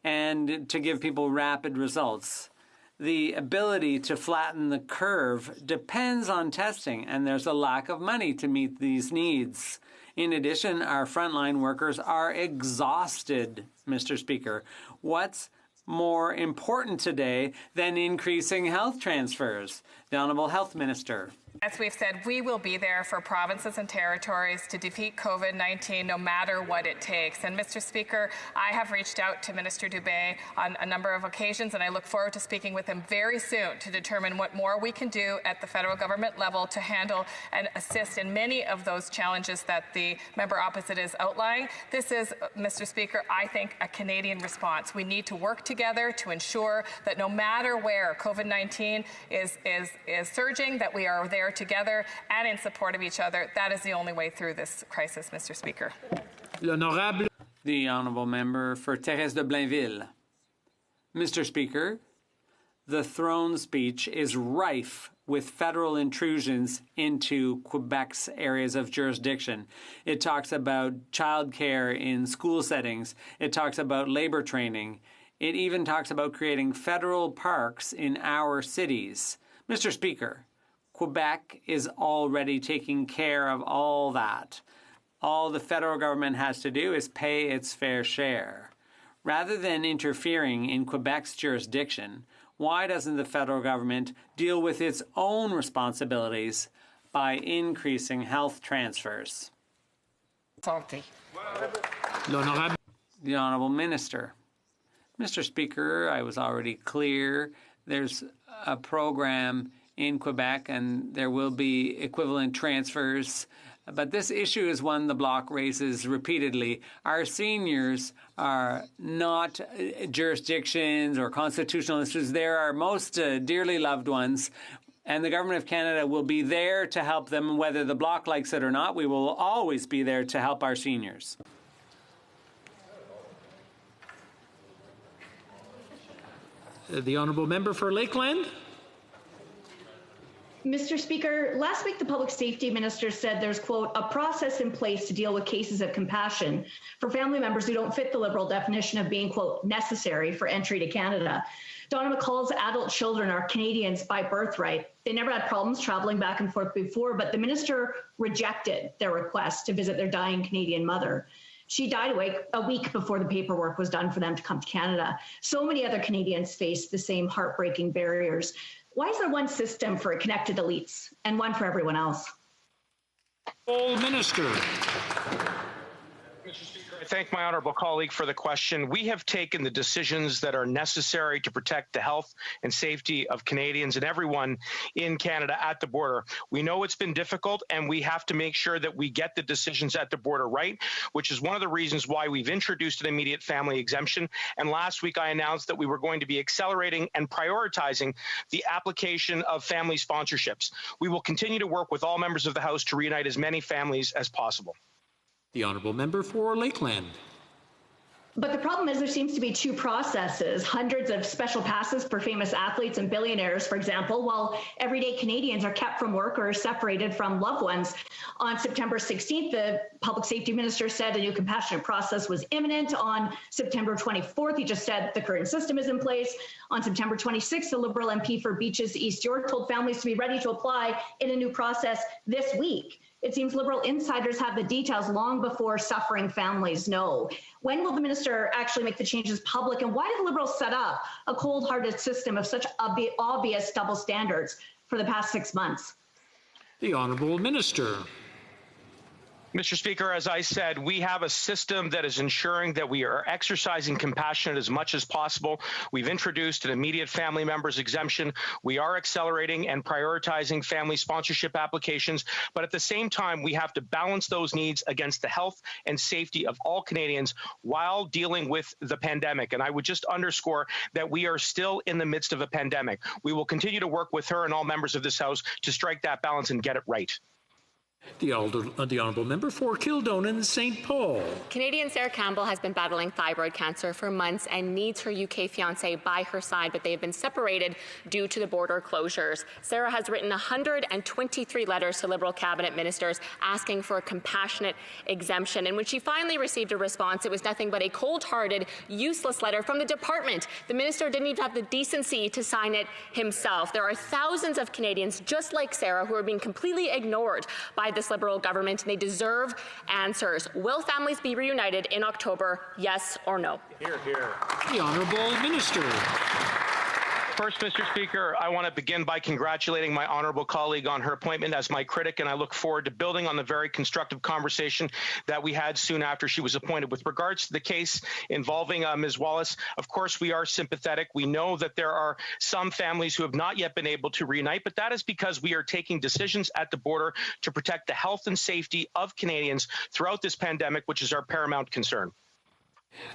S15: and to give people rapid results. The ability to flatten the curve depends on testing, and there's a lack of money to meet these needs. In addition, our frontline workers are exhausted, Mr. Speaker. What's more important today than increasing health transfers? The Honourable Health Minister.
S21: As we've said, we will be there for provinces and territories to defeat COVID-19 no matter what it takes. And Mr. Speaker, I have reached out to Minister Dubé on a number of occasions, and I look forward to speaking with him very soon to determine what more we can do at the federal government level to handle and assist in many of those challenges that the member opposite is outlining. This is, Mr. Speaker, I think a Canadian response. We need to work together to ensure that no matter where COVID-19 is surging, that we are there together and in support of each other. That is the only way through this crisis, Mr. Speaker.
S15: The Honourable Member for Thérèse de Blainville. Mr. Speaker, the throne speech is rife with federal intrusions into Quebec's areas of jurisdiction. It talks about childcare in school settings. It talks about labour training. It even talks about creating federal parks in our cities. Mr. Speaker, Quebec is already taking care of all that. All the federal government has to do is pay its fair share. Rather than interfering in Quebec's jurisdiction, why doesn't the federal government deal with its own responsibilities by increasing health transfers?
S21: Salty.
S15: The Honourable Minister. Mr. Speaker, I was already clear. There's a program in Quebec, and there will be equivalent transfers. But this issue is one the Bloc raises repeatedly. Our seniors are not jurisdictions or constitutional issues. They are our most dearly loved ones, and the Government of Canada will be there to help them, whether the Bloc likes it or not. We will always be there to help our seniors.
S2: The Honourable Member for Lakeland.
S1: Mr. Speaker, last week the Public Safety Minister said there's, quote, a process in place to deal with cases of compassion for family members who don't fit the Liberal definition of being, quote, necessary for entry to Canada. Donna McCall's adult children are Canadians by birthright. They never had problems traveling back and forth before, but the minister rejected their request to visit their dying Canadian mother. She died a week before the paperwork was done for them to come to Canada. So many other Canadians face the same heartbreaking barriers. Why is there one system for connected elites and one for everyone else?
S2: Minister.
S4: Mr. Speaker, I thank my honourable colleague for the question. We have taken the decisions that are necessary to protect the health and safety of Canadians and everyone in Canada at the border. We know it's been difficult, and we have to make sure that we get the decisions at the border right, which is one of the reasons why we've introduced an immediate family exemption. And last week I announced that we were going to be accelerating and prioritizing the application of family sponsorships. We will continue to work with all members of the House to reunite as many families as possible.
S2: The Honourable Member for Lakeland.
S1: But the problem is there seems to be two processes, hundreds of special passes for famous athletes and billionaires, for example, while everyday Canadians are kept from work or separated from loved ones. On September 16th, the Public Safety Minister said a new compassionate process was imminent. On September 24th, he just said the current system is in place. On September 26th, the Liberal MP for Beaches East York told families to be ready to apply in a new process this week. It seems Liberal insiders have the details long before suffering families know. When will the minister actually make the changes public, and why did the Liberals set up a cold-hearted system of such obvious double standards for the past 6 months?
S2: The Honourable Minister.
S4: Mr. Speaker, as I said, we have a system that is ensuring that we are exercising compassion as much as possible. We've introduced an immediate family members exemption. We are accelerating and prioritizing family sponsorship applications. But at the same time, we have to balance those needs against the health and safety of all Canadians while dealing with the pandemic. And I would just underscore that we are still in the midst of a pandemic. We will continue to work with her and all members of this House to strike that balance and get it right.
S2: The Honourable Member for Kildonan St. Paul.
S6: Canadian Sarah Campbell has been battling thyroid cancer for months and needs her UK fiancé by her side, but they have been separated due to the border closures. Sarah has written 123 letters to Liberal cabinet ministers asking for a compassionate exemption. And when she finally received a response, it was nothing but a cold-hearted, useless letter from the department. The minister didn't even have the decency to sign it himself. There are thousands of Canadians just like Sarah who are being completely ignored by this Liberal government, and they deserve answers. Will families be reunited in October, yes or no?
S12: Hear, hear.
S2: The Honourable Minister.
S4: First, Mr. Speaker, I want to begin by congratulating my honourable colleague on her appointment as my critic, and I look forward to building on the very constructive conversation that we had soon after she was appointed. With regards to the case involving Ms. Wallace, of course, we are sympathetic. We know that there are some families who have not yet been able to reunite, but that is because we are taking decisions at the border to protect the health and safety of Canadians throughout this pandemic, which is our paramount concern.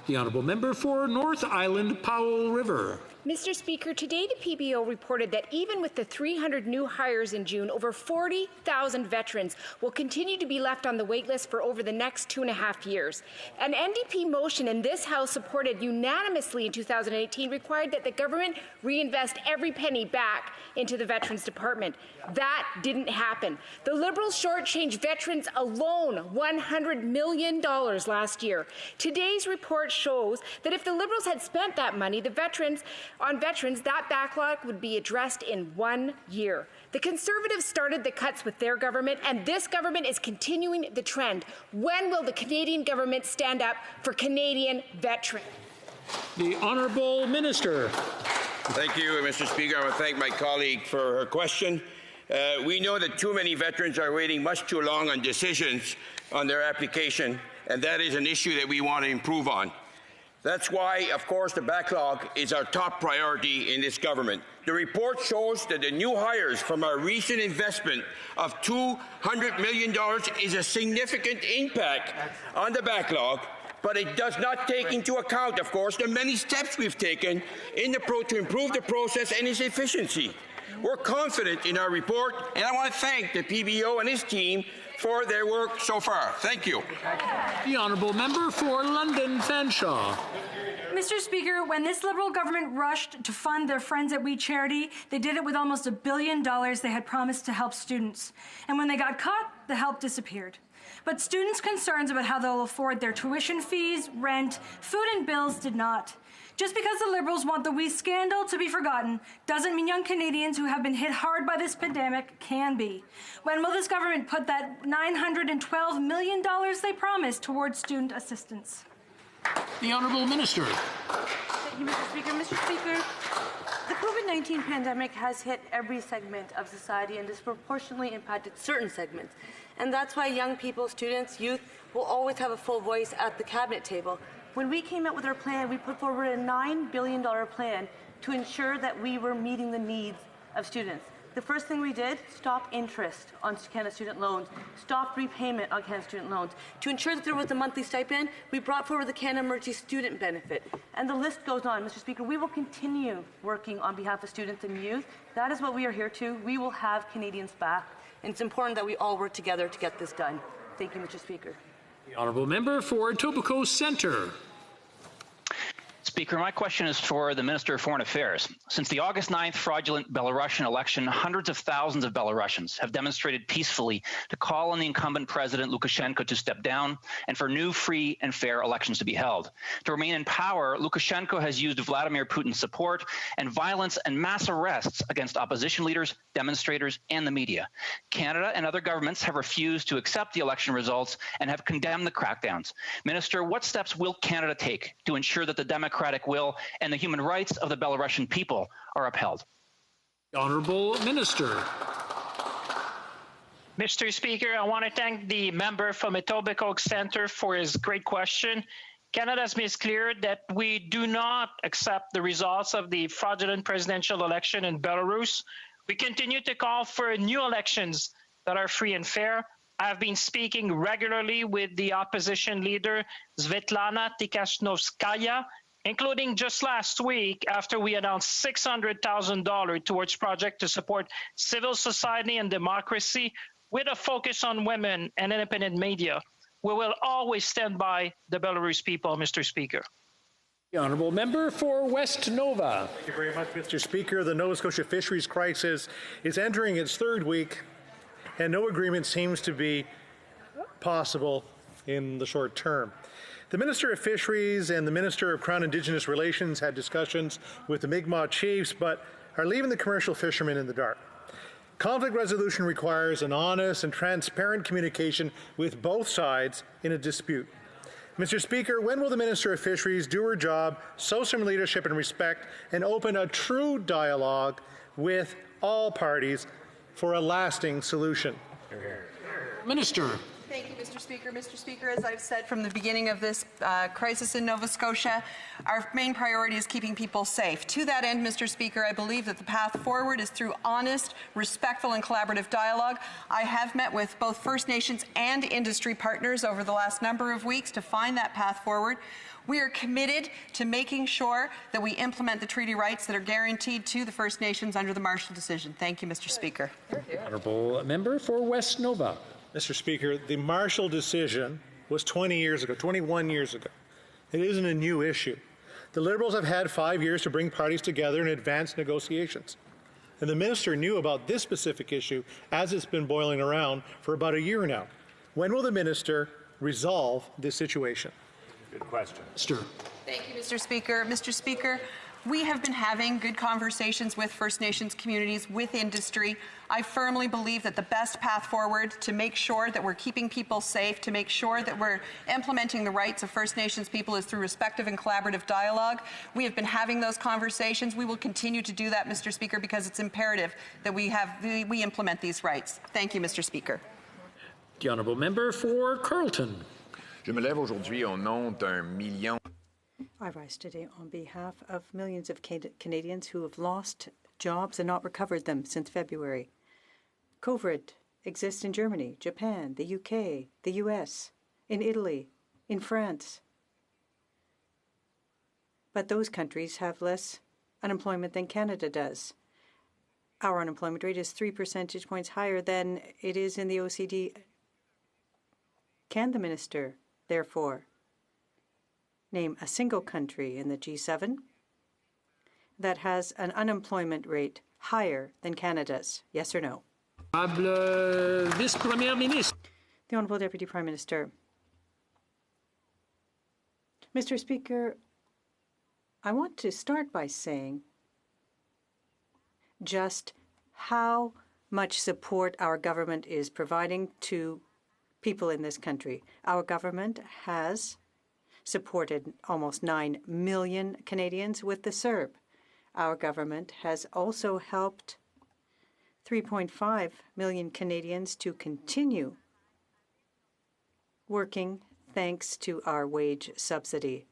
S2: The Honourable Member for North Island Powell River.
S7: Mr. Speaker, today the PBO reported that even with the 300 new hires in June, over 40,000 veterans will continue to be left on the waitlist for over the next 2.5 years. An NDP motion in this House supported unanimously in 2018 required that the government reinvest every penny back into the Veterans Department. That didn't happen. The Liberals shortchanged veterans alone $100 million last year. Today's report shows that if the Liberals had spent that money, on veterans, that backlog would be addressed in 1 year. The Conservatives started the cuts with their government, and this government is continuing the trend. When will the Canadian government stand up for Canadian veterans?
S2: The Honourable Minister.
S8: Thank you, Mr. Speaker. I want to thank my colleague for her question. We know that too many veterans are waiting much too long on decisions on their application, and that is an issue that we want to improve on. That's why, of course, the backlog is our top priority in this government. The report shows that the new hires from our recent investment of $200 million is a significant impact on the backlog, but it does not take into account, of course, the many steps we've taken to improve the process and its efficiency. We're confident in our report, and I want to thank the PBO and his team for their work so far. Thank you.
S2: The Honourable Member for London Fanshawe.
S24: Mr. Speaker, when this Liberal government rushed to fund their Friends at We charity, they did it with almost $1 billion they had promised to help students. And when they got caught, the help disappeared. But students' concerns about how they'll afford their tuition fees, rent, food and bills did not. Just because the Liberals want the We scandal to be forgotten doesn't mean young Canadians who have been hit hard by this pandemic can be. When will this government put that $912 million they promised towards student assistance?
S2: The Honourable Minister.
S25: Thank you, Mr. Speaker. Mr. Speaker, the COVID-19 pandemic has hit every segment of society and disproportionately impacted certain segments. And that's why young people, students, youth will always have a full voice at the cabinet table. When we came out with our plan, we put forward a $9 billion plan to ensure that we were meeting the needs of students. The first thing we did, stop interest on Canada student loans, stop repayment on Canada student loans. To ensure that there was a monthly stipend, we brought forward the Canada Emergency Student Benefit. And the list goes on, Mr. Speaker. We will continue working on behalf of students and youth. That is what we are here to. We will have Canadians back. And it's important that we all work together to get this done. Thank you, Mr. Speaker.
S2: The Honourable Member for Etobicoke Centre.
S26: Speaker, my question is for the Minister of Foreign Affairs. Since the August 9th fraudulent Belarusian election, hundreds of thousands of Belarusians have demonstrated peacefully to call on the incumbent President Lukashenko to step down and for new, free and fair elections to be held. To remain in power, Lukashenko has used Vladimir Putin's support and violence and mass arrests against opposition leaders, demonstrators and the media. Canada and other governments have refused to accept the election results and have condemned the crackdowns. Minister, what steps will Canada take to ensure that the democratic will and the human rights of the Belarusian people are upheld?
S2: Honourable Minister.
S27: Mr. Speaker, I want to thank the member from Etobicoke Centre for his great question. Canada has made clear that we do not accept the results of the fraudulent presidential election in Belarus. We continue to call for new elections that are free and fair. I have been speaking regularly with the opposition leader, Svetlana Tikhanovskaya, including just last week after we announced $600,000 towards project to support civil society and democracy. with a focus on women and independent media. We will always stand by the Belarus people, Mr. Speaker.
S2: The honourable member for West Nova.
S12: Thank you very much, Mr. Speaker. The Nova Scotia fisheries crisis is entering its third week, and no agreement seems to be possible in the short term. The Minister of Fisheries and the Minister of Crown Indigenous Relations had discussions with the Mi'kmaq chiefs, but are leaving the commercial fishermen in the dark. Conflict resolution requires an honest and transparent communication with both sides in a dispute. Mr. Speaker, when will the Minister of Fisheries do her job, show some leadership and respect, and open a true dialogue with all parties for a lasting solution?
S2: Minister.
S5: Thank you, Mr. Speaker. Mr. Speaker, as I've said from the beginning of this crisis in Nova Scotia, our main priority is keeping people safe. To that end, Mr. Speaker, I believe that the path forward is through honest, respectful and collaborative dialogue. I have met with both First Nations and industry partners over the last number of weeks to find that path forward. We are committed to making sure that we implement the treaty rights that are guaranteed to the First Nations under the Marshall Decision. Thank you, Mr. Speaker.
S2: Honourable member for West Nova.
S12: Mr. Speaker, the Marshall Decision was 21 years ago. It isn't a new issue. The Liberals have had 5 years to bring parties together and advance negotiations. And the minister knew about this specific issue as it's been boiling around for about a year now. When will the minister resolve this situation? Good question.
S2: Mr.
S5: Thank you, Mr. Speaker. Mr. Speaker, we have been having good conversations with First Nations communities, with industry. I firmly believe that the best path forward to make sure that we're keeping people safe, to make sure that we're implementing the rights of First Nations people is through respectful and collaborative dialogue. We have been having those conversations. We will continue to do that, Mr. Speaker, because it's imperative that we implement these rights. Thank you, Mr. Speaker.
S2: The honourable member for Carleton.
S9: Je me lève aujourd'hui au nom d'1 million.
S10: I rise today on behalf of millions of Canadians who have lost jobs and not recovered them since February. COVID exists in Germany, Japan, the UK, the US, in Italy, in France. But those countries have less unemployment than Canada does. Our unemployment rate is 3 percentage points higher than it is in the OECD. Can the minister, therefore, name a single country in the G7 that has an unemployment rate higher than Canada's? Yes or no?
S2: Vice-Premier Ministre.
S10: The Honourable Deputy Prime Minister. Mr. Speaker, I want to start by saying just how much support our government is providing to people in this country. Our government has supported almost 9 million Canadians with the CERB. Our government has also helped 3.5 million Canadians to continue working thanks to our wage subsidy.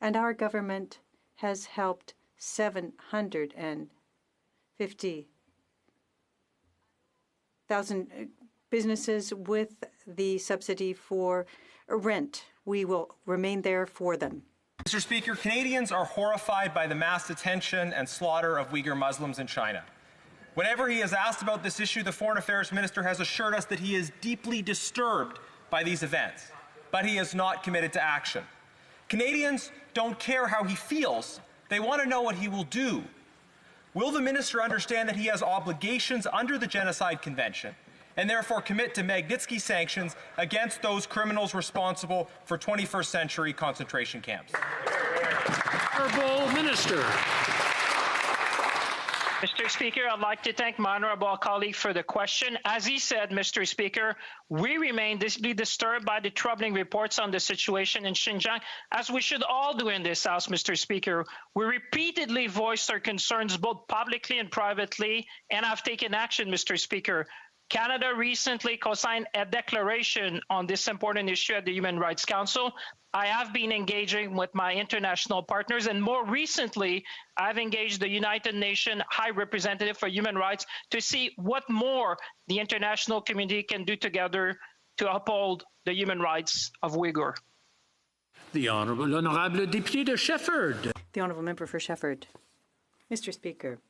S10: And our government has helped 750,000 businesses with the subsidy for rent. We will remain there for them.
S11: Mr. Speaker, Canadians are horrified by the mass detention and slaughter of Uyghur Muslims in China. Whenever he is asked about this issue, the Foreign Affairs Minister has assured us that he is deeply disturbed by these events, but he is not committed to action. Canadians don't care how he feels. They want to know what he will do. Will the minister understand that he has obligations under the Genocide Convention and therefore commit to Magnitsky sanctions against those criminals responsible for 21st century concentration camps?
S2: Honourable Minister.
S27: Mr. Speaker, I'd like to thank my honourable colleague for the question. As he said, Mr. Speaker, we remain deeply disturbed by the troubling reports on the situation in Xinjiang, as we should all do in this House, Mr. Speaker. We repeatedly voiced our concerns both publicly and privately, and have taken action, Mr. Speaker. Canada recently co-signed a declaration on this important issue at the Human Rights Council. I have been engaging with my international partners, and more recently, I've engaged the United Nations High Representative for Human Rights to see what more the international community can do together to uphold the human rights of Uyghur.
S2: The Honourable Député de Shefford.
S10: The Honourable Member for Shefford. Mr. Speaker,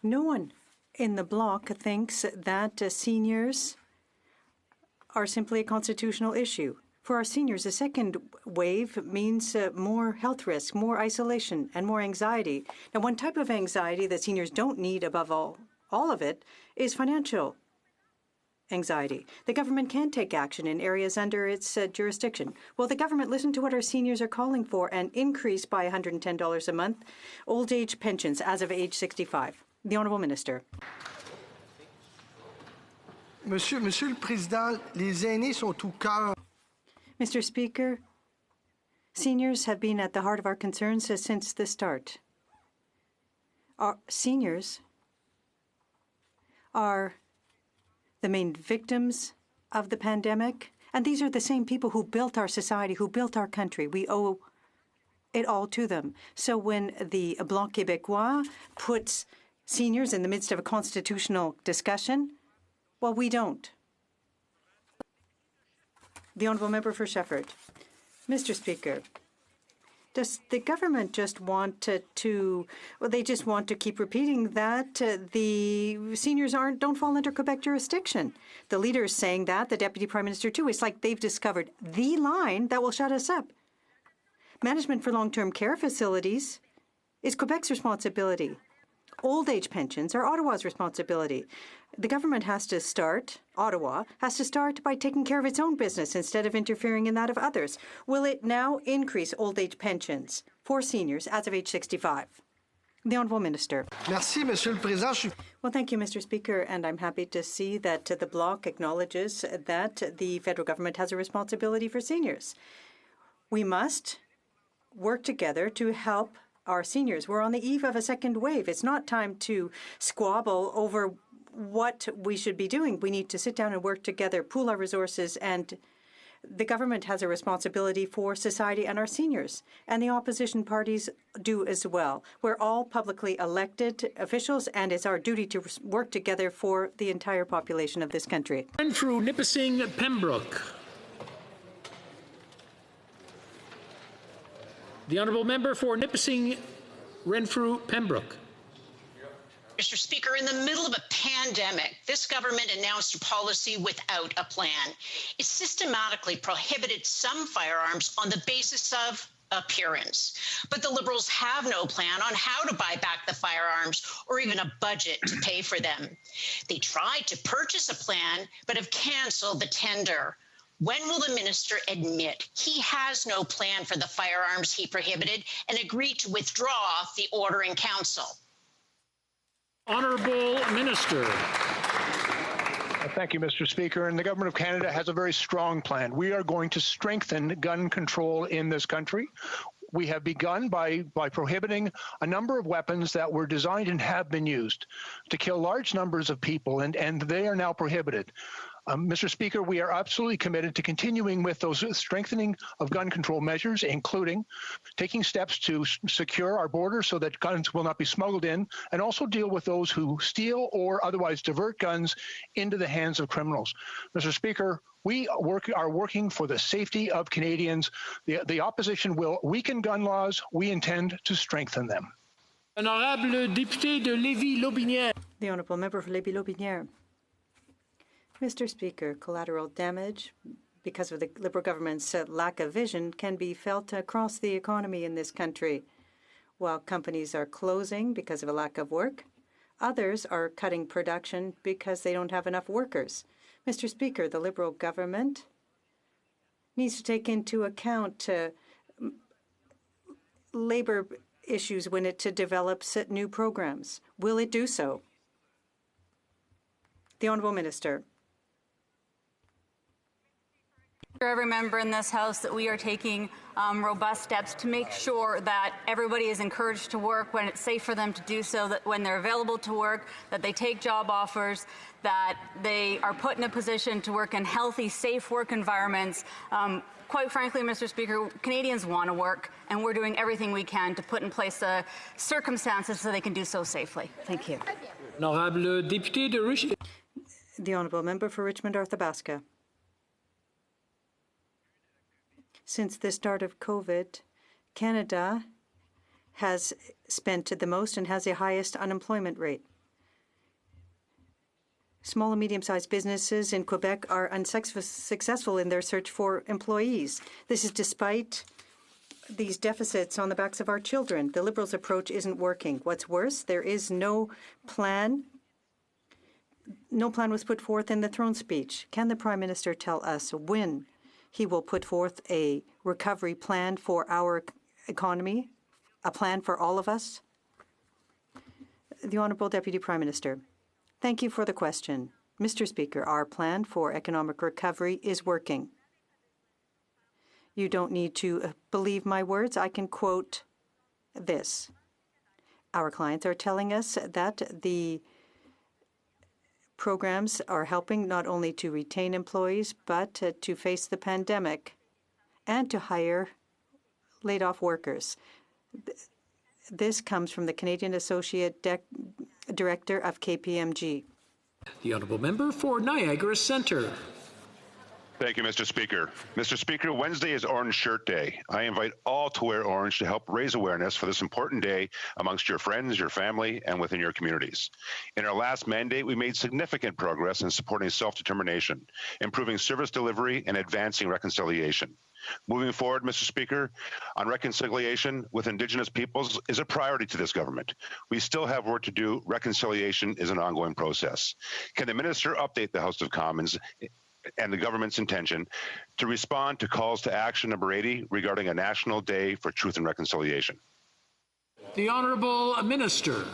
S10: no one in the bloc thinks that seniors are simply a constitutional issue. For our seniors, the second wave means more health risk, more isolation, and more anxiety. Now, one type of anxiety that seniors don't need above all of it is financial anxiety. The government can take action in areas under its jurisdiction. Will the government listen to what our seniors are calling for and increase by $110 a month old age pensions as of age 65? The Honourable Minister.
S13: Monsieur le Président, les aînés sont au cœur.
S10: Mr. Speaker, seniors have been at the heart of our concerns since the start. Our seniors are the main victims of the pandemic, and these are the same people who built our society, who built our country. We owe it all to them. So when the Bloc Québécois puts seniors in the midst of a constitutional discussion, well, we don't. The Honourable Member for Shefford. Mr. Speaker, does the government just want they just want to keep repeating that the seniors don't fall under Quebec jurisdiction? The leader is saying that, the Deputy Prime Minister too. It's like they've discovered the line that will shut us up. Management for long-term care facilities is Quebec's responsibility. Old age pensions are Ottawa's responsibility. The government has to start, Ottawa has to start by taking care of its own business instead of interfering in that of others. Will it now increase old age pensions for seniors as of age 65? The Honourable Minister.
S13: Merci, Monsieur le Président.
S10: Well, thank you, Mr. Speaker, and I'm happy to see that the Bloc acknowledges that the federal government has a responsibility for seniors. We must work together to help our seniors. We're on the eve of a second wave. It's not time to squabble over what we should be doing. We need to sit down and work together, pool our resources, and the government has a responsibility for society and our seniors, and the opposition parties do as well. We're all publicly elected officials, and it's our duty to work together for the entire population of this country.
S2: Through Nipissing, Pembroke. The Honourable Member for Nipissing, Renfrew, Pembroke.
S14: Mr. Speaker, in the middle of a pandemic, this government announced a policy without a plan. It systematically prohibited some firearms on the basis of appearance. But the Liberals have no plan on how to buy back the firearms or even a budget to pay for them. They tried to purchase a plan, but have canceled the tender. When will the minister admit he has no plan for the firearms he prohibited and agree to withdraw the order in council?
S2: Honourable Minister.
S22: Thank you, Mr. Speaker. And the Government of Canada has a very strong plan. We are going to strengthen gun control in this country. We have begun by prohibiting a number of weapons that were designed and have been used to kill large numbers of people, and they are now prohibited. Mr. Speaker, we are absolutely committed to continuing with those strengthening of gun control measures, including taking steps to secure our borders so that guns will not be smuggled in, and also deal with those who steal or otherwise divert guns into the hands of criminals. Mr. Speaker, we are working for the safety of Canadians. The opposition will weaken gun laws. We intend to strengthen them.
S2: Honorable député de Lévis-Lotbinière.
S10: The Honourable Member for Lévis-Lotbinière. Mr. Speaker, collateral damage because of the Liberal government's lack of vision can be felt across the economy in this country. While companies are closing because of a lack of work, others are cutting production because they don't have enough workers. Mr. Speaker, the Liberal government needs to take into account labour issues when it develops new programs. Will it do so? The Honourable Minister.
S16: Every member in this House that we are taking robust steps to make sure that everybody is encouraged to work when it's safe for them to do so, that when they're available to work, that they take job offers, that they are put in a position to work in healthy, safe work environments. Quite frankly, Mr. Speaker, Canadians want to work, and we're doing everything we can to put in place the circumstances so they can do so safely. Thank you.
S2: Honorable député de Richmond.
S10: The Honourable Member for Richmond-Arthabaska. Since the start of COVID, Canada has spent the most and has the highest unemployment rate. Small and medium-sized businesses in Quebec are unsuccessful in their search for employees. This is despite these deficits on the backs of our children. The Liberals' approach isn't working. What's worse, there is no plan. No plan was put forth in the throne speech. Can the Prime Minister tell us when he will put forth a recovery plan for our economy, a plan for all of us? The Honourable Deputy Prime Minister. Thank you for the question. Mr. Speaker, our plan for economic recovery is working. You don't need to believe my words. I can quote this. Our clients are telling us that the programs are helping not only to retain employees, but to face the pandemic and to hire laid-off workers. This comes from the Canadian Associate Director of KPMG.
S2: The Honourable Member for Niagara Centre.
S3: Thank you, Mr. Speaker. Mr. Speaker, Wednesday is Orange Shirt Day. I invite all to wear orange to help raise awareness for this important day amongst your friends, your family, and within your communities. In our last mandate, we made significant progress in supporting self-determination, improving service delivery, and advancing reconciliation. Moving forward, Mr. Speaker, on reconciliation with Indigenous peoples is a priority to this government. We still have work to do. Reconciliation is an ongoing process. Can the Minister update the House of Commons and the government's intention to respond to calls to action number 80 regarding a National Day for Truth and Reconciliation?
S2: The Honourable Minister.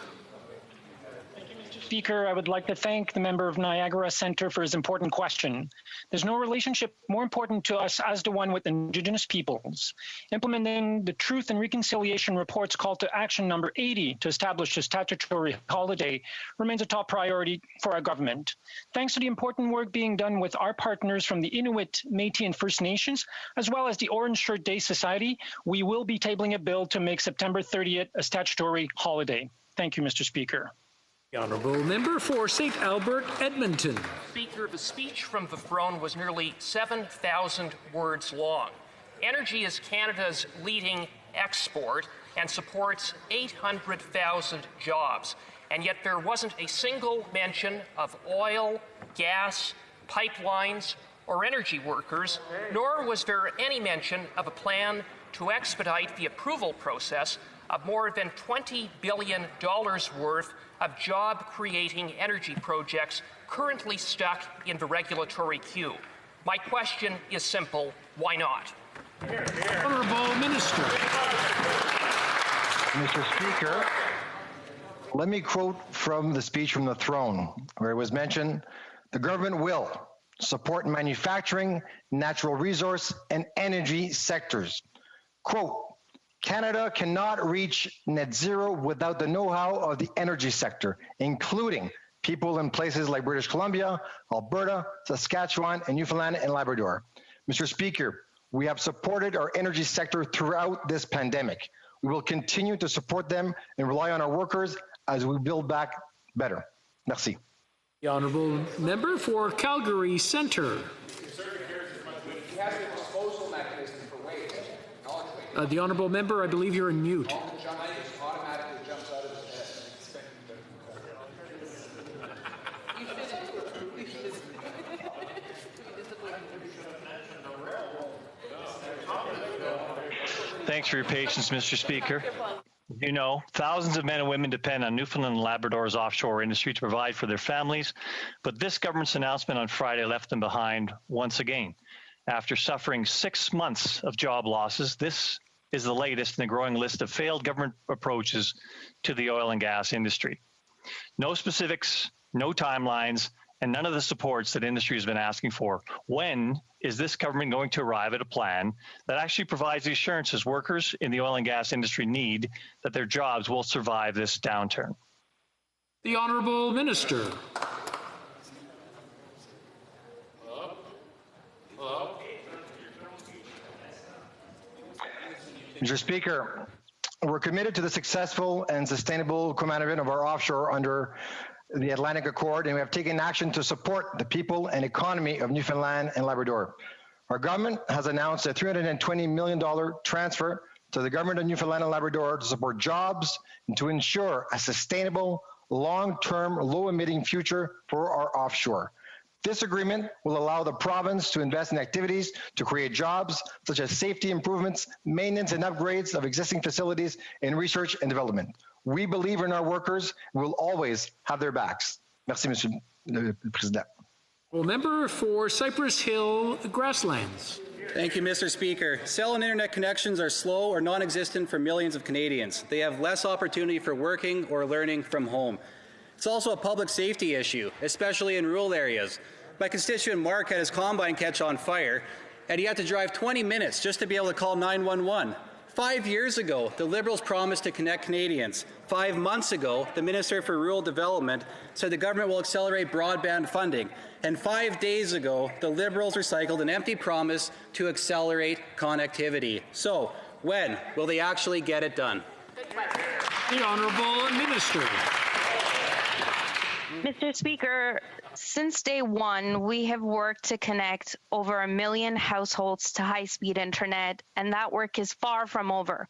S27: Speaker, I would like to thank the member of Niagara Centre for his important question. There's no relationship more important to us as the one with Indigenous peoples. Implementing the Truth and Reconciliation Report's call to action number 80 to establish a statutory holiday remains a top priority for our government. Thanks to the important work being done with our partners from the Inuit, Métis, and First Nations, as well as the Orange Shirt Day Society, we will be tabling a bill to make September 30th a statutory holiday. Thank you, Mr. Speaker.
S2: The Honourable Member for St. Albert, Edmonton.
S17: Speaker, the speech from the throne was nearly 7,000 words long. Energy is Canada's leading export and supports 800,000 jobs. And yet there wasn't a single mention of oil, gas, pipelines, or energy workers, nor was there any mention of a plan to expedite the approval process of more than $20 billion worth of job-creating energy projects currently stuck in the regulatory queue. My question is simple: why not?
S2: Honourable Minister.
S18: Mr. Speaker, let me quote from the speech from the throne, where it was mentioned, the government will support manufacturing, natural resource, and energy sectors. Quote, Canada cannot reach net zero without the know-how of the energy sector, including people in places like British Columbia, Alberta, Saskatchewan, and Newfoundland and Labrador. Mr. Speaker, we have supported our energy sector throughout this pandemic. We will continue to support them and rely on our workers as we build back better. Merci.
S2: The Honourable Member for Calgary Centre. The Honourable Member, I believe you're in mute.
S19: Thanks for your patience, Mr. Speaker. You know, thousands of men and women depend on Newfoundland and Labrador's offshore industry to provide for their families, but this government's announcement on Friday left them behind once again. After suffering 6 months of job losses, this is the latest in a growing list of failed government approaches to the oil and gas industry. No specifics, no timelines, and none of the supports that industry has been asking for. When is this government going to arrive at a plan that actually provides the assurances workers in the oil and gas industry need that their jobs will survive this downturn?
S2: The Honourable Minister.
S18: Mr. Speaker, we're committed to the successful and sustainable co-management of our offshore under the Atlantic Accord, and we have taken action to support the people and economy of Newfoundland and Labrador. Our government has announced a $320 million transfer to the government of Newfoundland and Labrador to support jobs and to ensure a sustainable long-term, low-emitting future for our offshore. This agreement will allow the province to invest in activities to create jobs, such as safety improvements, maintenance and upgrades of existing facilities, and research and development. We believe in our workers and will always have their backs. Merci, Monsieur le Président.
S2: Well, member for Cypress Hill Grasslands.
S1: Thank you, Mr. Speaker. Cell and internet connections are slow or non-existent for millions of Canadians. They have less opportunity for working or learning from home. It's also a public safety issue, especially in rural areas. My constituent Mark had his combine catch on fire, and he had to drive 20 minutes just to be able to call 911. 5 years ago, the Liberals promised to connect Canadians. 5 months ago, the Minister for Rural Development said the government will accelerate broadband funding. And 5 days ago, the Liberals recycled an empty promise to accelerate connectivity. So, when will they actually get it done?
S2: The Honourable Minister.
S4: Mr. Speaker, since day one, we have worked to connect over 1 million households to high-speed internet, and that work is far from over.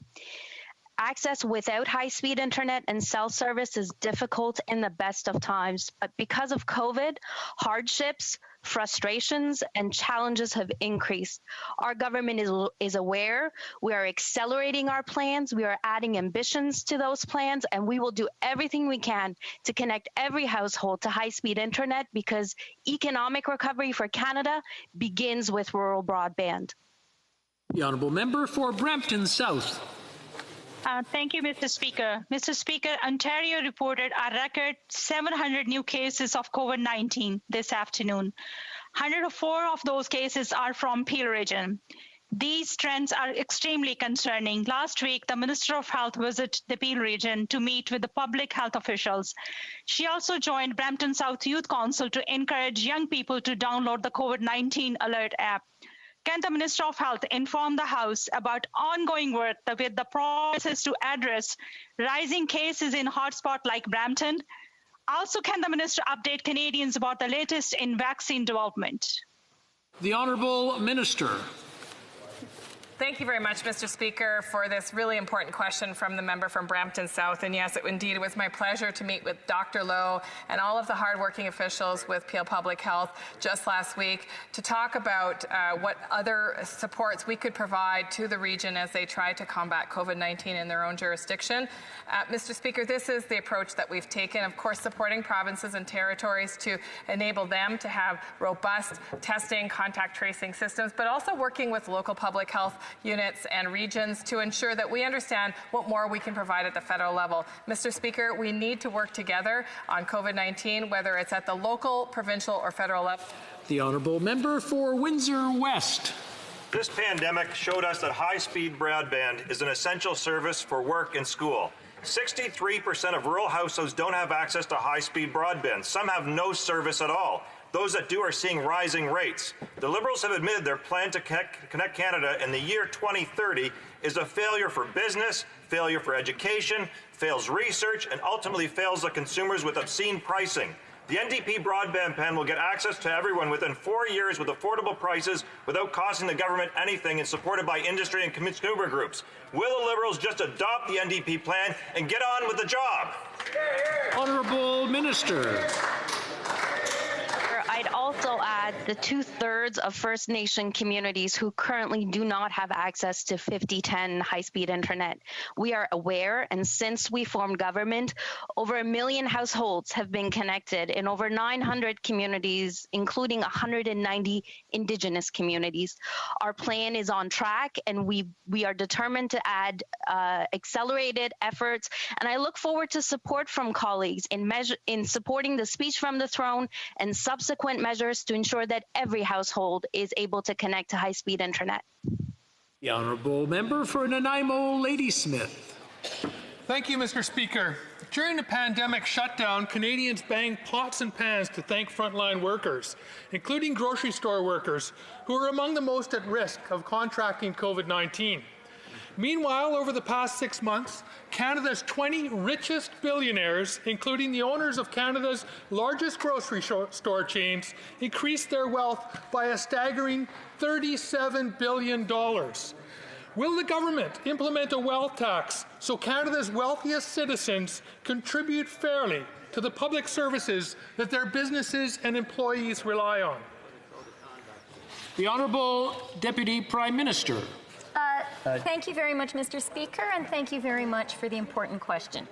S4: Access without high-speed internet and cell service is difficult in the best of times, but because of COVID, hardships, frustrations, and challenges have increased. Our government is aware. We are accelerating our plans. We are adding ambitions to those plans, and we will do everything we can to connect every household to high-speed internet because economic recovery for Canada begins with rural broadband.
S2: The Honourable Member for Brampton South.
S6: Thank you, Mr. Speaker. Mr. Speaker, Ontario reported a record 700 new cases of COVID-19 this afternoon. 104 of those cases are from Peel region. These trends are extremely concerning. Last week, the Minister of Health visited the Peel region to meet with the public health officials. She also joined Brampton South Youth Council to encourage young people to download the COVID-19 Alert app. Can the Minister of Health inform the House about ongoing work with the process to address rising cases in hotspots like Brampton? Also, can the Minister update Canadians about the latest in vaccine development?
S2: The Honourable Minister.
S15: Thank you very much, Mr. Speaker, for this really important question from the member from Brampton South. And yes, it was my pleasure to meet with Dr. Lowe and all of the hardworking officials with Peel Public Health just last week to talk about what other supports we could provide to the region as they try to combat COVID-19 in their own jurisdiction. Mr. Speaker, this is the approach that we've taken, of course, supporting provinces and territories to enable them to have robust testing, contact tracing systems, but also working with local public health units and regions to ensure that we understand what more we can provide at the federal level. Mr. Speaker, we need to work together on COVID-19, whether it's at the local, provincial, or federal level.
S2: The Honourable Member for Windsor West.
S20: This pandemic showed us that high-speed broadband is an essential service for work and school. 63% of rural households don't have access to high-speed broadband. Some have no service at all. Those that do are seeing rising rates. The Liberals have admitted their plan to connect Canada in the year 2030 is a failure for business, failure for education, fails research, and ultimately fails the consumers with obscene pricing. The NDP broadband plan will get access to everyone within 4 years with affordable prices without costing the government anything and supported by industry and consumer groups. Will the Liberals just adopt the NDP plan and get on with the job?
S2: Honourable Minister.
S4: I'd also add the 2/3 of First Nation communities who currently do not have access to 5010 high-speed internet. We are aware, and since we formed government, over 1 million households have been connected in over 900 communities, including 190 Indigenous communities. Our plan is on track, and we are determined to add accelerated efforts, and I look forward to support from colleagues in supporting the speech from the throne and subsequent measures to ensure that every household is able to connect to high-speed internet.
S2: The Honourable Member for Nanaimo Ladysmith.
S21: Thank you, Mr. Speaker. During the pandemic shutdown, Canadians banged pots and pans to thank frontline workers, including grocery store workers, who are among the most at risk of contracting COVID-19. Meanwhile, over the past 6 months, Canada's 20 richest billionaires, including the owners of Canada's largest grocery store chains, increased their wealth by a staggering $37 billion. Will the government implement a wealth tax so Canada's wealthiest citizens contribute fairly to the public services that their businesses and employees rely on?
S2: The Honourable Deputy Prime Minister.
S7: Thank you very much, Mr. Speaker, and thank you very much for the important question.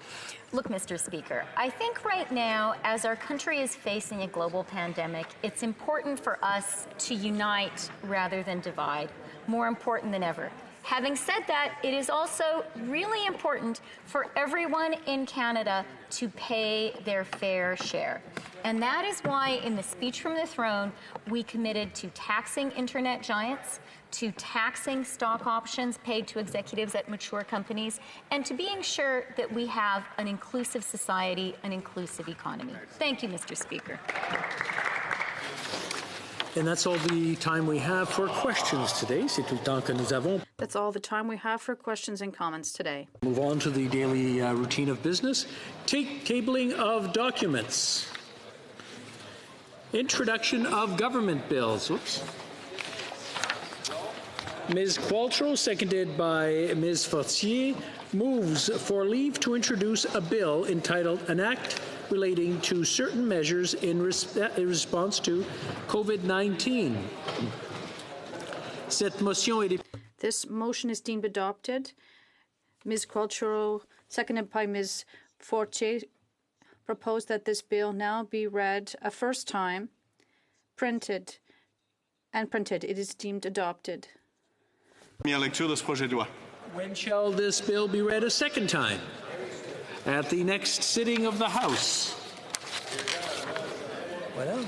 S7: Look, Mr. Speaker, I think right now, as our country is facing a global pandemic, it's important for us to unite rather than divide, more important than ever. Having said that, it is also really important for everyone in Canada to pay their fair share. And that is why in the speech from the throne, we committed to taxing internet giants, to taxing stock options paid to executives at mature companies, and to being sure that we have an inclusive society, an inclusive economy. Thank you, Mr. Speaker.
S2: And that's all the time we have for questions today. C'est tout le temps que nous avons.
S8: That's all the time we have for questions and comments today.
S2: Move on to the daily routine of business. Tabling of documents. Introduction of government bills. Oops. Ms. Qualtrough, seconded by Ms. Fortier, moves for leave to introduce a bill entitled An Act Relating to Certain Measures in Response to COVID-19.
S8: This motion is deemed adopted. Ms. Qualtrough, seconded by Ms. Fortier, proposed that this bill now be read a first time, printed. It is deemed adopted.
S2: When shall this bill be read a second time? At the next sitting of the House. Voilà.